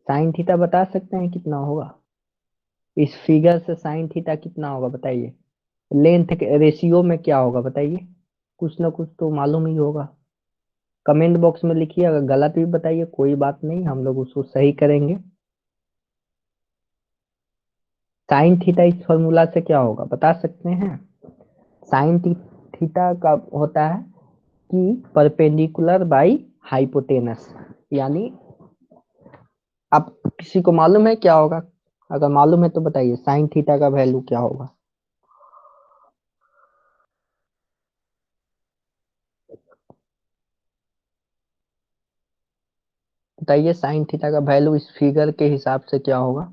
साइन थीटा बता सकते हैं कितना होगा, इस फिगर से साइन थीटा कितना होगा बताइए, लेंथ के रेशियो में क्या होगा बताइए, कुछ ना कुछ तो मालूम ही होगा। कमेंट बॉक्स में लिखिए, अगर गलत भी बताइए कोई बात नहीं, हम लोग उसको सही करेंगे। साइन थीटा इस फॉर्मूला से क्या होगा बता सकते हैं, साइन थीटा का होता है कि परपेंडिकुलर बाई हाइपोटेनस, यानी अब किसी को मालूम है क्या होगा, अगर मालूम है तो बताइए साइन थीटा का वैल्यू क्या होगा। बताइए साइन थीटा का वैल्यू इस फिगर के हिसाब से क्या होगा।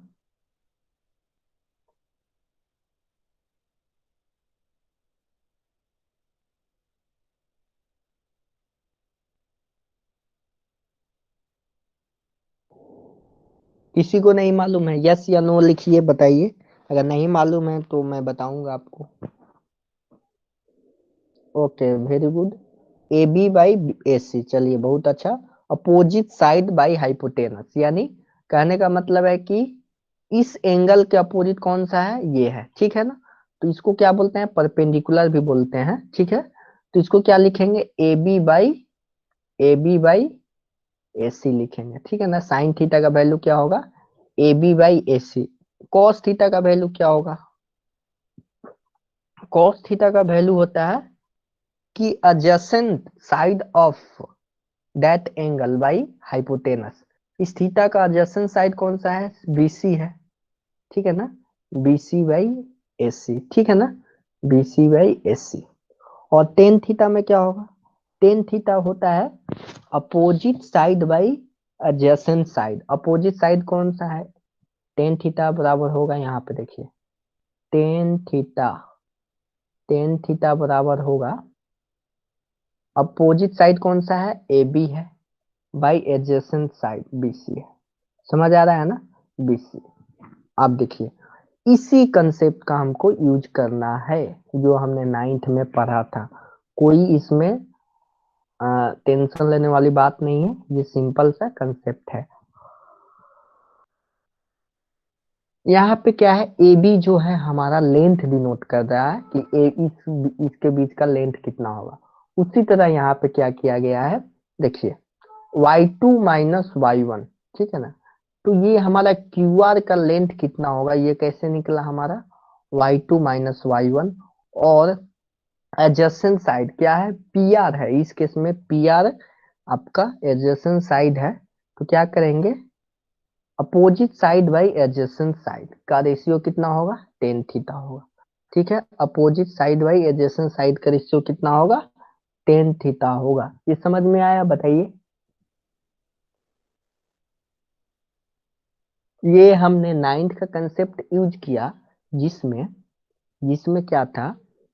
किसी को नहीं मालूम है, यस या नो लिखिए बताइए, अगर नहीं मालूम है तो मैं बताऊंगा आपको। Okay very good, A B by A C, चलिए बहुत अच्छा। अपोजिट साइड बाई हाइपोटेनस, यानी कहने का मतलब है कि इस एंगल के अपोजिट कौन सा है, ये है, ठीक है ना। तो इसको क्या बोलते हैं, परपेंडिकुलर भी बोलते हैं, ठीक है। तो इसको क्या लिखेंगे, ए बी बाई ए सी लिखेंगे, ठीक है ना। साइन थीटा का वैल्यू क्या होगा, A B by A C. Cos theta का वैल्यू क्या होगा, कॉस थीटा का वैल्यू होता है कि adjacent side of that angle by hypotenuse. इस थीटा का adjacent साइड कौन सा है, बीसी है, ठीक है ना, बीसी बाई एसी, ठीक है ना, बीसी बाई एसी। और टेन थीटा में क्या होगा, टेन थीटा होता है opposite side by adjacent side. Opposite side कौन सा है, टेन थीटा बराबर होगा, यहाँ पे देखिए टेन थीटा, टेन थीटा बराबर होगा, अपोजिट साइड कौन सा है, ए बी है, by adjacent side B C है। समझ आ रहा है ना, बी सी। आप देखिए इसी कंसेप्ट का हमको यूज करना है, जो हमने 9th में पढ़ा था। कोई इसमें टेंशन लेने वाली बात नहीं है, ये सिंपल सा कंसेप्ट है। यहाँ पे क्या है, ए बी जो है हमारा लेंथ डिनोट कर रहा है कि इसके बीच का लेंथ कितना होगा। उसी तरह यहाँ पे क्या किया गया है, देखिए y2 माइनस y1, ठीक है ना। तो ये हमारा QR का लेंथ कितना होगा, ये कैसे निकला हमारा, y2 माइनस y1। और एडजेसेंट साइड क्या है, PR है, इस केस में PR आपका एडजेसेंट साइड है। तो क्या करेंगे, opposite side by adjacent side का रेशियो कितना होगा, टेन थीटा होगा, ठीक है। Opposite side by adjacent side का रेशियो कितना होगा, टेन थीटा होगा। ये समझ में आया? बताइए। ये हमने नाइन्थ का कंसेप्ट यूज किया, जिसमें जिसमें क्या था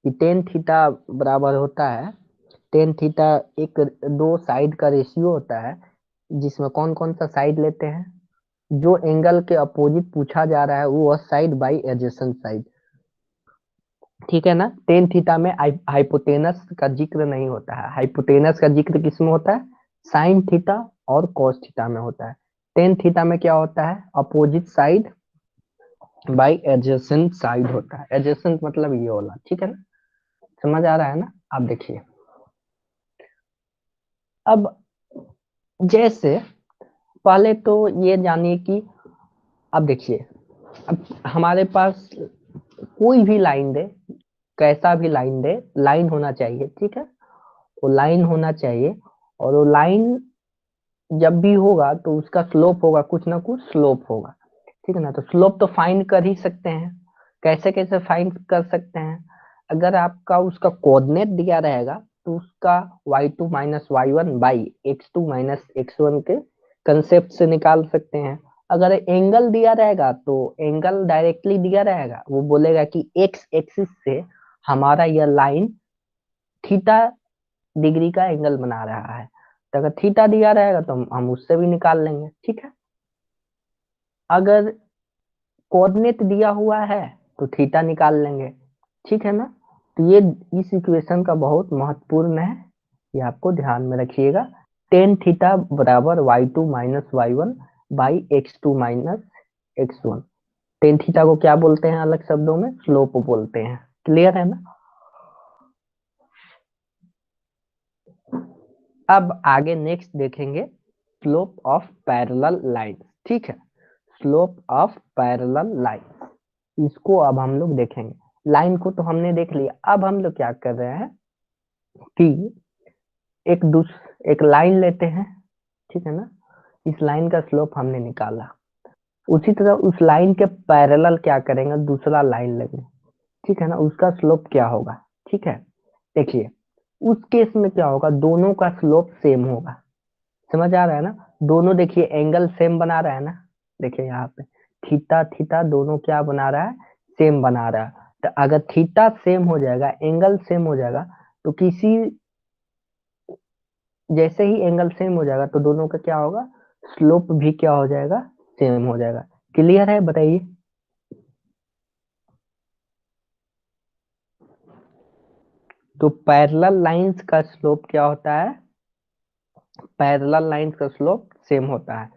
कि टेन थीटा बराबर होता है, टेन थीटा एक दो साइड का रेशियो होता है, जिसमें कौन कौन सा साइड लेते हैं, जो एंगल के अपोजिट पूछा जा रहा है वो साइड बाई एडजेसेंट साइड। ठीक है ना? टेन थीटा में हाइपोटेनस का जिक्र नहीं होता है। हाइपोटेनस का जिक्र किस में होता है? साइन थीटा और कॉस थीटा में होता है। टेन थीटा में क्या होता है? Opposite side by adjacent side होता है। एडजेसेंट मतलब ये वाला। ठीक है ना? समझ आ रहा है ना? आप देखिए। अब जैसे पहले तो ये जानिए कि, अब देखिए, अब हमारे पास कोई भी लाइन दे, कैसा भी लाइन दे, लाइन होना चाहिए। ठीक है? वो लाइन होना चाहिए, और वो लाइन जब भी होगा तो उसका स्लोप होगा, कुछ ना कुछ स्लोप होगा। ठीक है ना? तो स्लोप तो फाइंड कर ही सकते हैं। कैसे कैसे फाइंड कर सकते हैं? अगर आपका उसका कोऑर्डिनेट दिया रहेगा तो उसका y2 minus y one by x2 minus x1 के कंसेप्ट से निकाल सकते हैं। अगर एंगल दिया रहेगा तो एंगल डायरेक्टली दिया रहेगा, वो बोलेगा कि x एक्सिस से हमारा यह लाइन थीटा डिग्री का एंगल बना रहा है। तो अगर थीटा दिया रहेगा तो हम उससे भी निकाल लेंगे। ठीक है? अगर कोऑर्डिनेट दिया हुआ है तो थीटा निकाल लेंगे। ठीक है ना? तो ये इस इक्वेशन का बहुत महत्वपूर्ण है, ये आपको ध्यान में रखिएगा। टेन थीटा बराबर y2 minus y one by x2 minus x1। Tan theta को क्या बोलते हैं? अलग शब्दों में स्लोप बोलते हैं। क्लियर है ना? अब आगे नेक्स्ट देखेंगे स्लोप ऑफ पैरेलल लाइन। ठीक है? स्लोप ऑफ पैरेलल लाइन, इसको अब हम लोग देखेंगे। लाइन को तो हमने देख लिया, अब हम लोग क्या कर रहे हैं कि एक लाइन लेते हैं। ठीक है ना? इस लाइन का स्लोप हमने निकाला, उसी तरह उस लाइन के पैरेलल क्या करेंगे, दूसरा लाइन लेंगे। ठीक है ना? उसका स्लोप क्या होगा? ठीक है? देखिए, उस केस में क्या होगा, दोनों का स्लोप सेम होगा। समझ आ रहा है ना? दोनों देखिए एंगल सेम बना रहा है ना। देखिए यहाँ पे थीटा थीटा दोनों क्या बना रहा है? सेम बना रहा है। तो अगर थीटा सेम हो जाएगा, एंगल सेम हो जाएगा, तो किसी जैसे ही एंगल सेम हो जाएगा तो दोनों का क्या होगा? स्लोप भी क्या हो जाएगा? सेम हो जाएगा। क्लियर है? बताइए। तो पैरेलल लाइंस का स्लोप क्या होता है? पैरेलल लाइंस का स्लोप सेम होता है।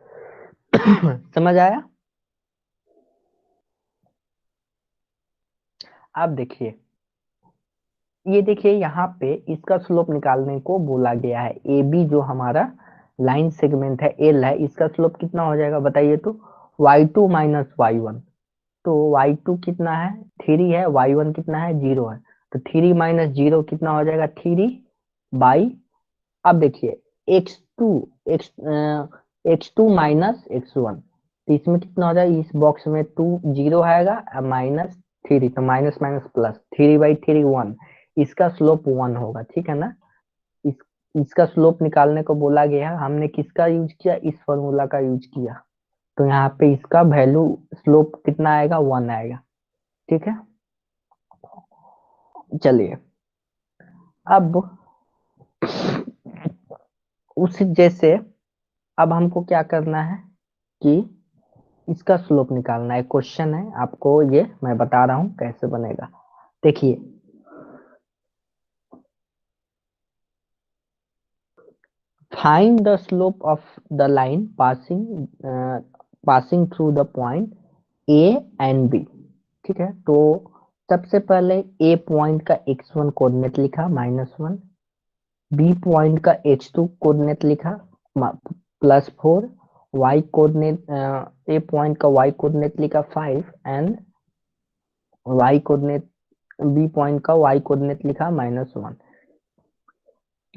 समझ आया? अब देखिए, ये देखिए यहाँ पे इसका स्लोप निकालने को बोला गया है। ए बी जो हमारा लाइन सेगमेंट है, एल है, इसका स्लोप कितना हो जाएगा बताइए तो? y2 minus y one. तो y2 कितना है? 3 है। y1 कितना है? 0 है। तो 3 माइनस 0 कितना हो जाएगा? 3 बाई, अब देखिए x x to minus x1, तो इसमें कितना हो जाएगा? इस बॉक्स में 2 जीरो आएगा, माइनस 3, तो माइनस माइनस प्लस, 3/3 1। इसका स्लोप 1 होगा। ठीक है ना? इस इसका स्लोप निकालने को बोला गया है, हमने किसका यूज किया? इस फॉर्मूला का यूज किया। तो यहाँ पे इसका वैल्यू स्लोप कितना आएगा? 1 आएगा। ठीक है? चलिए, अब उस जैसे अब हमको क्या करना है कि इसका स्लोप निकालना है। क्वेश्चन है आपको, ये मैं बता रहा हूं कैसे बनेगा। देखिए, find the slope of the line passing through the point A and B. ठीक है? तो सबसे पहले ए पॉइंट का x1 कोऑर्डिनेट लिखा -1, बी पॉइंट का h2 कोऑर्डिनेट लिखा +4, y कोऑर्डिनेट ए पॉइंट का y कोऑर्डिनेट लिखा 5, and y coordinate B point का y कोऑर्डिनेट लिखा -1।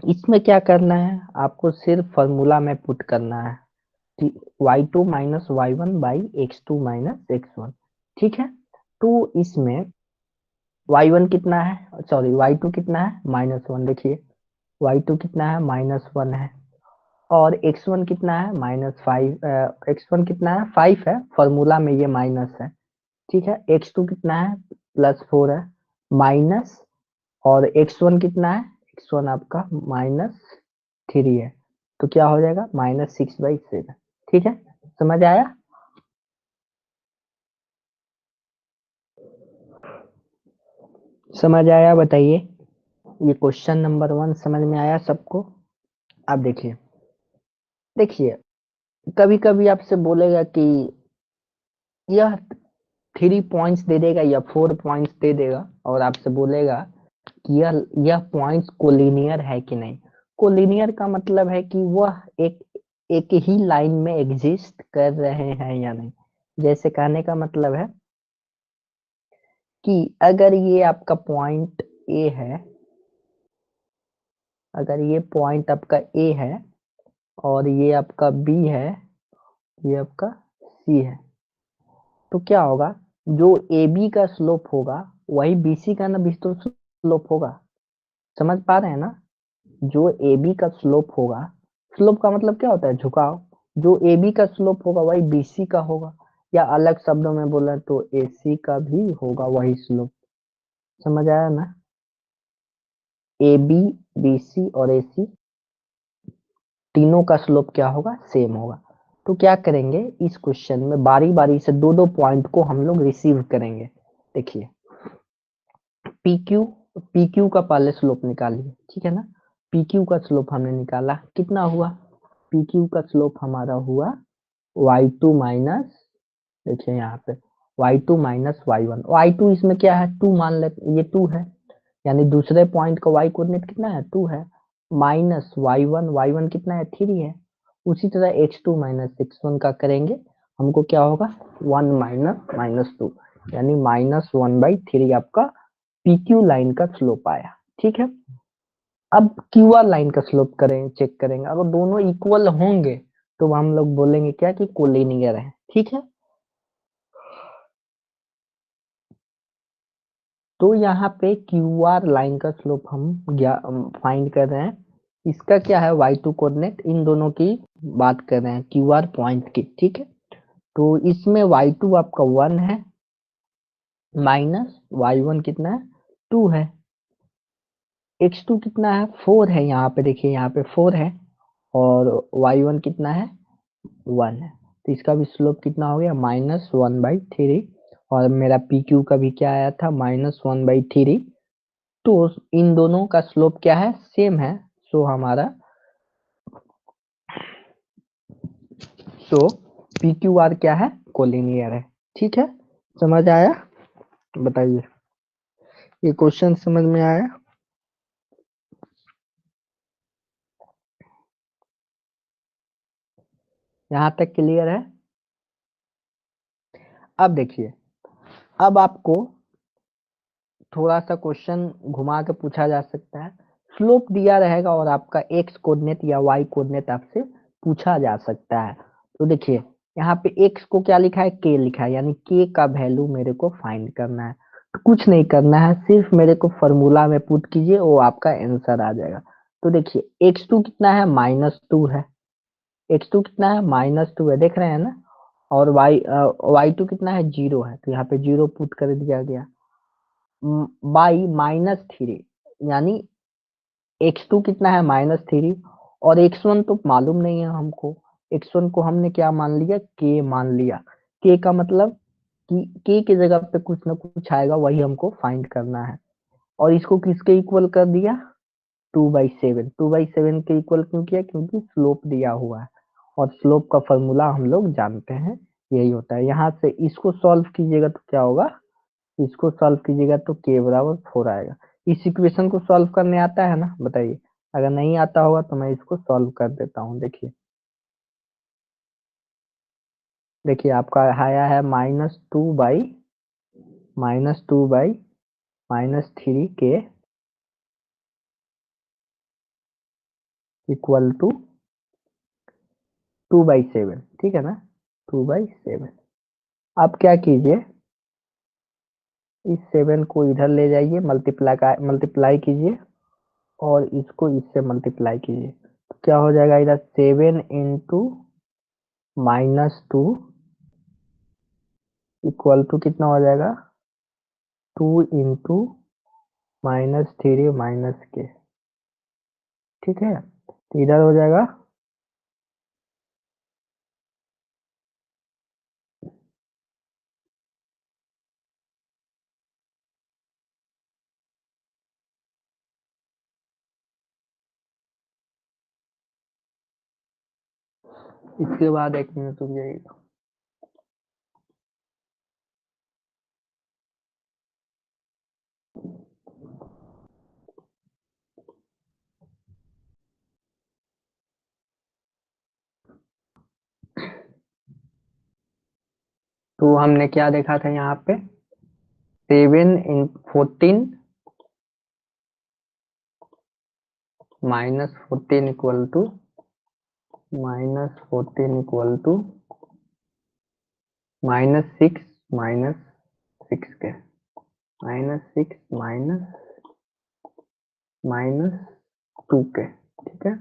इसमें क्या करना है आपको? सिर्फ फॉर्मूला में पुट करना है, y2 minus y one by x2 minus x1। ठीक है? तो इसमें y1 कितना है, सॉरी y2 कितना है? -1। देखिए y2 कितना है -1 है, और x1 कितना है -5, x1 कितना है 5 है, फॉर्मूला में ये माइनस है, ठीक है। x2 कितना है +4 है, माइनस, और x1 कितना है, x1 आपका -3 है, तो क्या हो जाएगा -6/7, ठीक है। समझ आया? समझ आया बताइए? ये क्वेश्चन नंबर 1 समझ में आया सबको? आप देखिए, देखिए कभी कभी आपसे बोलेगा कि यह 3 पॉइंट्स दे देगा या 4 पॉइंट्स दे देगा, और आपसे बोलेगा कि यह पॉइंट्स कोलिनियर है कि नहीं। कोलिनियर का मतलब है कि वह एक एक ही लाइन में एग्जिस्ट कर रहे हैं या नहीं। जैसे कहने का मतलब है कि अगर ये आपका पॉइंट ए है, अगर ये पॉइंट आपका ए है और ये आपका बी है, ये आपका सी है, तो क्या होगा, जो ए बी का स्लोप होगा वही बी सी का ना भी तो स्लोप होगा। समझ पा रहे हैं ना? जो ए बी का स्लोप होगा, स्लोप का मतलब क्या होता है, झुकाव, जो ए बी का स्लोप होगा वही बी सी का होगा, या अलग शब्दों में बोला तो ए सी का भी होगा वही स्लोप। समझ आया ना? ए बी, बी सी और ए सी तीनों का स्लोप क्या होगा, सेम होगा। तो क्या करेंगे, इस क्वेश्चन में बारी बारी से दो दो पॉइंट को हम लोग रिसीव करेंगे। देखिए पी क्यू, पी क्यू का पहले स्लोप निकालिए, ठीक है ना। पी क्यू का स्लोप हमने निकाला, कितना हुआ, पी क्यू का स्लोप हमारा हुआ y2 माइनस, देखिए यहाँ पे y2 माइनस y1, y2 इसमें क्या है 2 मान लेते, ये 2 है, यानी दूसरे पॉइंट का y कोऑर्डिनेट कितना है 2 है, माइनस y1, y1 कितना है 3 है। उसी तरह x2 माइनस x1 का करेंगे, हमको क्या होगा 1 माइनस -2, यानी -1/3 आपका PQ लाइन का स्लोप आया, ठीक है। अब QR लाइन का स्लोप करें, चेक करेंगे, अगर दोनों इक्वल होंगे तो हम लोग बोलेंगे क्या कि कोलिनियर है, ठीक है। तो यहाँ पे QR लाइन का स्लोप हम फाइंड कर रहे हैं, इसका क्या है y2 कोऑर्डिनेट, इन दोनों की बात कर रहे हैं QR पॉइंट की, ठीक है। तो इसमें y2 आपका 1 है, माइनस y1 कितना है 2 है, x2 कितना है 4 है, यहाँ पे देखिए यहाँ पे 4 है, और y1 कितना है 1 है, तो इसका भी स्लोप कितना हो गया -1/3, और मेरा पी क्यू का भी क्या आया था -1/3। तो इन दोनों का स्लोप क्या है, सेम है, सो हमारा, सो पी क्यू आर क्या है, कोलिनियर है, ठीक है। समझ आया? बताइए, ये क्वेश्चन समझ में आया? यहाँ तक क्लियर है? अब देखिए, अब आपको थोड़ा सा क्वेश्चन घुमा के पूछा जा सकता है, स्लोप दिया रहेगा और आपका एक्स कोऑर्डिनेट या वाई कोऑर्डिनेट आपसे पूछा जा सकता है। तो देखिए यहाँ पे एक्स को क्या लिखा है, के लिखा है, यानी के का वैल्यू मेरे को फाइंड करना है। तो कुछ नहीं करना है, सिर्फ मेरे को फॉर्मूला में पुट कीजिए, वो आपका आंसर आ जाएगा। तो देखिए x2 कितना है -2 है, x2 कितना है -2 है, देख रहे हैं ना, और y2 कितना है 0 है, तो यहाँ पे 0 पुट कर दिया गया, बाई -3, यानी x2 कितना है -3, और x1 तो मालूम नहीं है हमको, x1 को हमने क्या मान लिया, k मान लिया। k का मतलब कि k की जगह पे कुछ ना कुछ आएगा, वही हमको फाइंड करना है, और इसको किसके इक्वल कर दिया, 2/7, 2/7 के इक्वल क्यों किया, क्योंकि स्लोप दिया हुआ है, और स्लोप का फॉर्मूला हम लोग जानते हैं, यही होता है। यहाँ से इसको सॉल्व कीजिएगा तो क्या होगा, इसको सॉल्व कीजिएगा तो k बराबर 4 आएगा। इस इक्वेशन को सॉल्व करने आता है ना, बताइए? अगर नहीं आता होगा तो मैं इसको सॉल्व कर देता हूँ। देखिए, देखिए आपका आया है -2/-3 के इक्वल टू 2/7, ठीक है ना, 2/7। अब क्या कीजिए, इस 7 को इधर ले जाइए, मल्टीप्लाई कीजिए, और इसको इससे मल्टीप्लाई कीजिए, तो क्या हो जाएगा इधर 7 × -2 इक्वल टू कितना हो जाएगा 2 × -3 - k। ठीक है, तो इधर हो जाएगा इसके बाद 1 मिनट रुक जाइएगा। तो हमने क्या देखा था यहाँ पे 7 × 14 -14 इक्वल टू -14 इक्वल टू -6 -6 के -6 -2 के। ठीक है,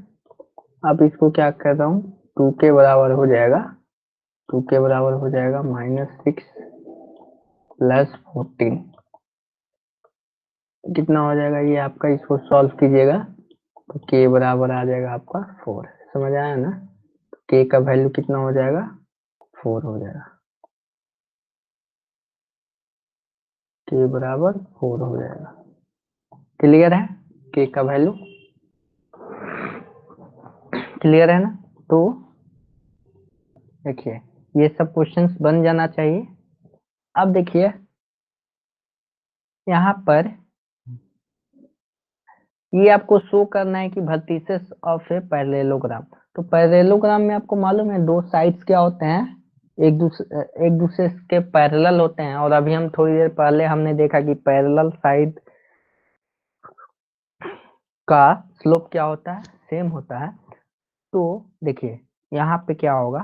अब इसको क्या कर रहा हूँ 2 के बराबर हो जाएगा, 2 के बराबर हो जाएगा -6 + 14 कितना हो जाएगा ये आपका, इसको सॉल्व कीजिएगा तो के बराबर आ जाएगा आपका 4। समझ आया ना, के का वैल्यू कितना हो जाएगा 4 हो जाएगा, के बराबर 4 हो जाएगा। क्लियर है, के का वैल्यू क्लियर है ना। तो देखिए ये सब क्वेश्चंस बन जाना चाहिए। अब देखिए यहाँ पर ये आपको शो करना है कि वर्टिसेस ऑफ ए पैरेललोग्राम। तो पैरेललोग्राम में आपको मालूम है दो साइड्स क्या होते हैं, एक दूसरे के पैरेलल होते हैं। और अभी हम थोड़ी देर पहले हमने देखा कि पैरेलल साइड का स्लोप क्या होता है, सेम होता है। तो देखिए यहाँ पे क्या होगा,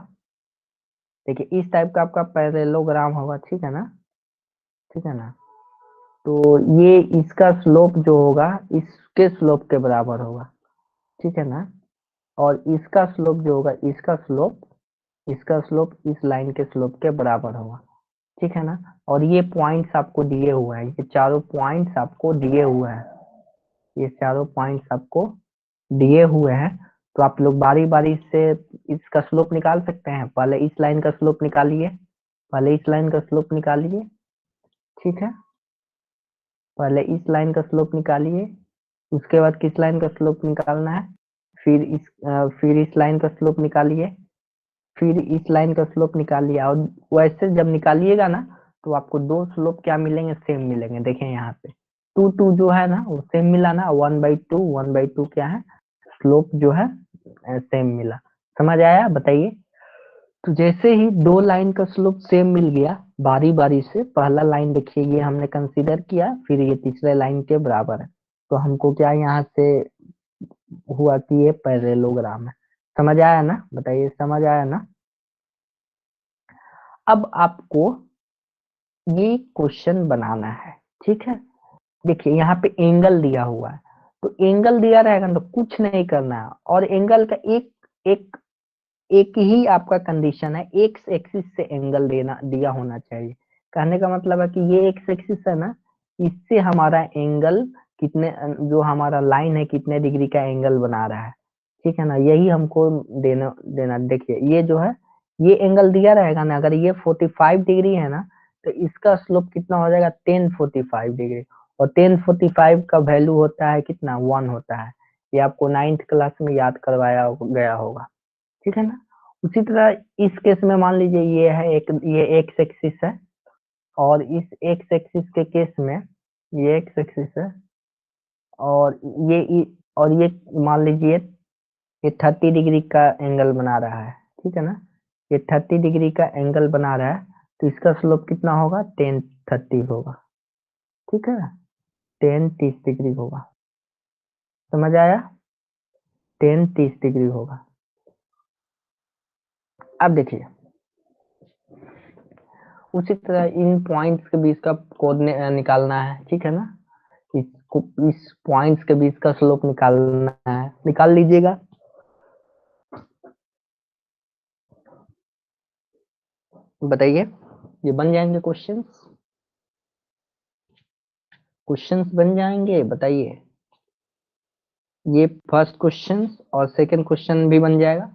देखिए इस टाइप का आपका पैरेललोग्राम होगा, ठीक है ना, ठीक है ना। तो ये इसका स्लोप जो होगा इसके स्लोप के बराबर होगा, ठीक है ना। और इसका स्लोप जो होगा इसका स्लोप इस लाइन के स्लोप के बराबर होगा, ठीक है ना। और ये पॉइंट्स आपको दिए हुए हैं, ये चारों पॉइंट्स आपको दिए हुए हैं, ये चारों पॉइंट्स आपको दिए हुए हैं। तो आप लोग बारी बारी से इसका स्लोप निकाल सकते हैं। पहले इस लाइन का स्लोप निकालिए, पहले इस लाइन का स्लोप निकालिए, ठीक है, पहले इस लाइन का स्लोप निकालिए, उसके बाद किस लाइन का स्लोप निकालना है, फिर इस लाइन का स्लोप निकालिए, फिर इस लाइन का स्लोप निकालिए। और वैसे जब निकालिएगा ना तो आपको दो स्लोप क्या मिलेंगे, सेम मिलेंगे। देखें यहाँ पे 2 जो है ना वो सेम मिला ना, 1/2 क्या है स्लोप जो है सेम मिला। समझ आया, बताइए। तो जैसे ही दो लाइन का स्लोप सेम मिल गया, बारी बारी से पहला लाइन देखिए ये हमने कंसीडर किया, फिर ये तीसरे लाइन के बराबर है। तो हमको क्या यहाँ से हुआ कि ये पैरेललोग्राम है। समझ आया ना, बताइए समझ आया ना। अब आपको ये क्वेश्चन बनाना है, ठीक है। देखिए यहाँ पे एंगल दिया हुआ है, तो एंगल दिया रहेगा तो कुछ नहीं करना है। और एंगल का एक एक एक ही आपका कंडीशन है, एक्स एक्सिस से एंगल देना दिया होना चाहिए। कहने का मतलब है कि ये एक्स एक्सिस है ना, इससे हमारा एंगल कितने, जो हमारा लाइन है कितने डिग्री का एंगल बना रहा है, ठीक है ना, यही हमको देना देना। देखिए ये जो है ये एंगल दिया रहेगा ना, अगर ये 45 डिग्री है ना तो इसका स्लोप कितना हो जाएगा 1045 डिग्री। और 1045 का वैल्यू होता है कितना 1 होता है। ये आपको 9th क्लास में याद करवाया गया होगा, ठीक है ना। उसी तरह इस केस में मान लीजिए ये है एक, ये एक्स एक्सिस है, और इस एक्स एक्सिस के केस में ये एक्स एक्सिस है, और और ये मान लीजिए ये 30 डिग्री का एंगल बना रहा है, ठीक है ना। ये 30 डिग्री का एंगल बना रहा है, तो इसका स्लोप कितना होगा 1030 होगा, ठीक है, 1030 डिग्री होगा। समझ आया, 1030 डिग्री होगा। अब देखिए उसी तरह इन पॉइंट्स के बीच का कोड निकालना है, ठीक है ना। इस इस पॉइंट्स के बीच का स्लोप निकालना है, निकाल लीजिएगा। बताइए, ये बन जाएंगे क्वेश्चंस? क्वेश्चंस बन जाएंगे, बताइए। ये फर्स्ट क्वेश्चन और सेकंड क्वेश्चन भी बन जाएगा।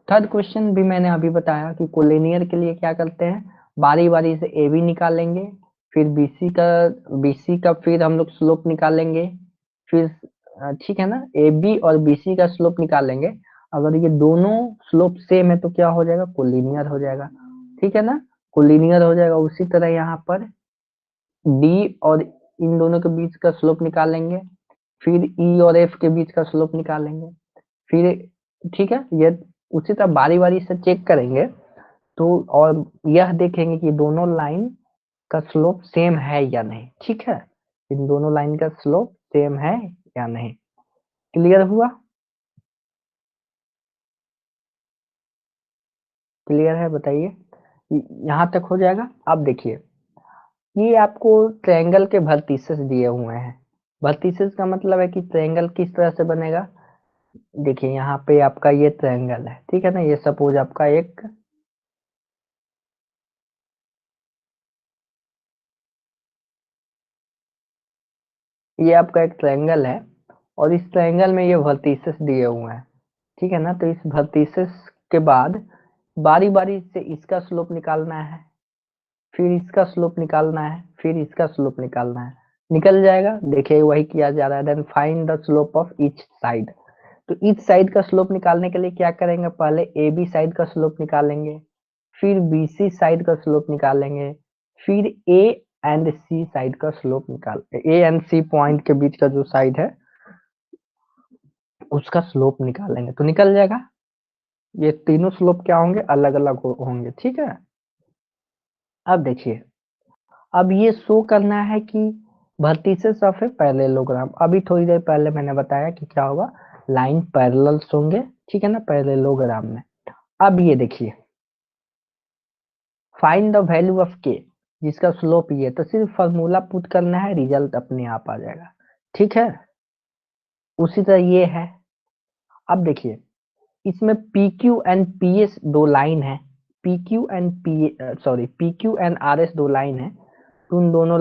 थर्ड क्वेश्चन भी मैंने अभी बताया कि कोलिनियर के लिए क्या करते हैं, बारी बारी से ए बी निकालेंगे, फिर बीसी का फिर हम लोग स्लोप निकालेंगे, फिर ठीक है ना, ए बी और बीसी का स्लोप निकालेंगे। अगर ये दोनों स्लोप सेम है तो क्या हो जाएगा, कोलिनियर हो जाएगा, ठीक है ना, कोलिनियर हो जाएगा। उसी तरह यहाँ पर डी और इन दोनों के बीच का स्लोप निकालेंगे, फिर ई और एफ के बीच का स्लोप निकालेंगे, फिर ठीक है, ये उसी तरह बारी बारी से चेक करेंगे। तो और यह देखेंगे कि दोनों लाइन का स्लोप सेम है या नहीं, ठीक है, इन दोनों लाइन का स्लोप सेम है या नहीं। क्लियर हुआ? क्लियर है, बताइए। यहाँ तक हो जाएगा। अब देखिए, ये आपको ट्रायंगल के वर्टिसेस दिए हुए हैं। वर्टिसेस का मतलब है कि ट्रायंगल किस तरह से बनेगा। देखिए यहाँ पे आपका ये ट्रायंगल है, ठीक है ना, ये सपोज आपका एक ये आपका एक ट्रायंगल है, और इस ट्रायंगल में ये वर्टिसेस दिए हुए हैं, ठीक है ना। तो इस वर्टिसेस के बाद बारी बारी से इसका स्लोप निकालना है, फिर इसका स्लोप निकालना है, फिर इसका स्लोप निकालना है, निकल जाएगा। देखिए वही किया जा रहा है। Then find the slope of each side. तो ईच साइड का स्लोप निकालने के लिए क्या करेंगे, पहले ए बी साइड का स्लोप निकालेंगे, फिर बी सी साइड का स्लोप निकालेंगे, फिर ए एंड सी साइड का स्लोप निकाल ए एंड सी पॉइंट के बीच का जो साइड है उसका स्लोप निकालेंगे, तो निकल जाएगा। ये तीनों स्लोप क्या होंगे, अलग अलग होंगे, ठीक है। अब देखिए, अब ये शो करना है कि वर्टिसेस ऑफ ए पैरेललोग्राम। अभी थोड़ी देर पहले मैंने बताया कि क्या होगा, लाइन पैरेलल्स होंगे, ठीक है ना, पैरेललोग्राम में। अब ये देखिए, फाइंड द वैल्यू ऑफ के, जिसका स्लोप ये, तो सिर्फ फॉर्मूला पुट करना है, रिजल्ट अपने आप आ जाएगा, ठीक है। उसी तरह ये है। अब देखिए, इसमें P Q and P S दो लाइन है, P Q and R S दो लाइन है। तो उन दोनों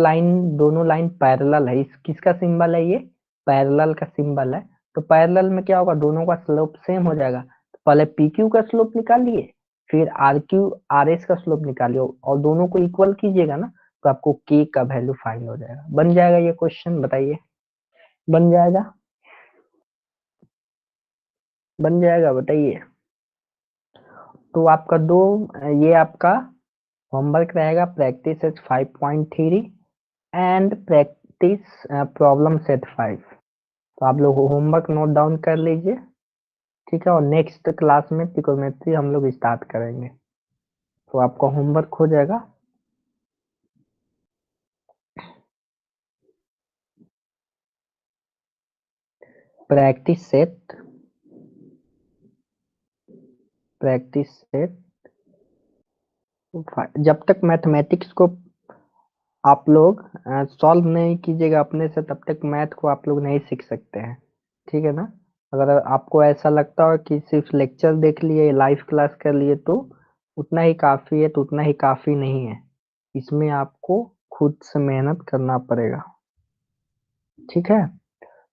लाइन पैरेलल है। इस किसका सिंबल है, ये पैरेलल का सिंबल है। तो पैरेलल में क्या होगा, दोनों का स्लोप सेम हो जाएगा। तो पहले पी क्यू का स्लोप निकालिए, फिर आर एस का स्लोप निकालिए, और दोनों को इक्वल कीजिएगा ना, तो आपको के का वैल्यू फाइंड हो जाएगा। बन जाएगा ये क्वेश्चन, बताइए। बन जाएगा, बन जाएगा, बताइए। तो आपका ये आपका होमवर्क रहेगा, practice set 5.3 and practice problem set 5। तो आप लोग होमवर्क नोट डाउन कर लीजिए, ठीक है। और नेक्स्ट क्लास में ट्रिकोमेट्री हम लोग स्टार्ट करेंगे, तो आपका होमवर्क हो जाएगा। प्रैक्टिस सेट जब तक मैथमेटिक्स को आप लोग सॉल्व नहीं कीजिएगा अपने से, तब तक मैथ को आप लोग नहीं सीख सकते हैं, ठीक है ना। अगर आपको ऐसा लगता हो कि सिर्फ लेक्चर देख लिए, लाइव क्लास कर लिए, तो उतना ही काफी है, तो उतना ही काफी नहीं है। इसमें आपको खुद से मेहनत करना पड़ेगा, ठीक है।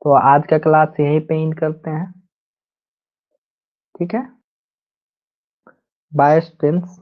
तो आज का क्लास यहीं पे एंड करते हैं, ठीक है। Bye students.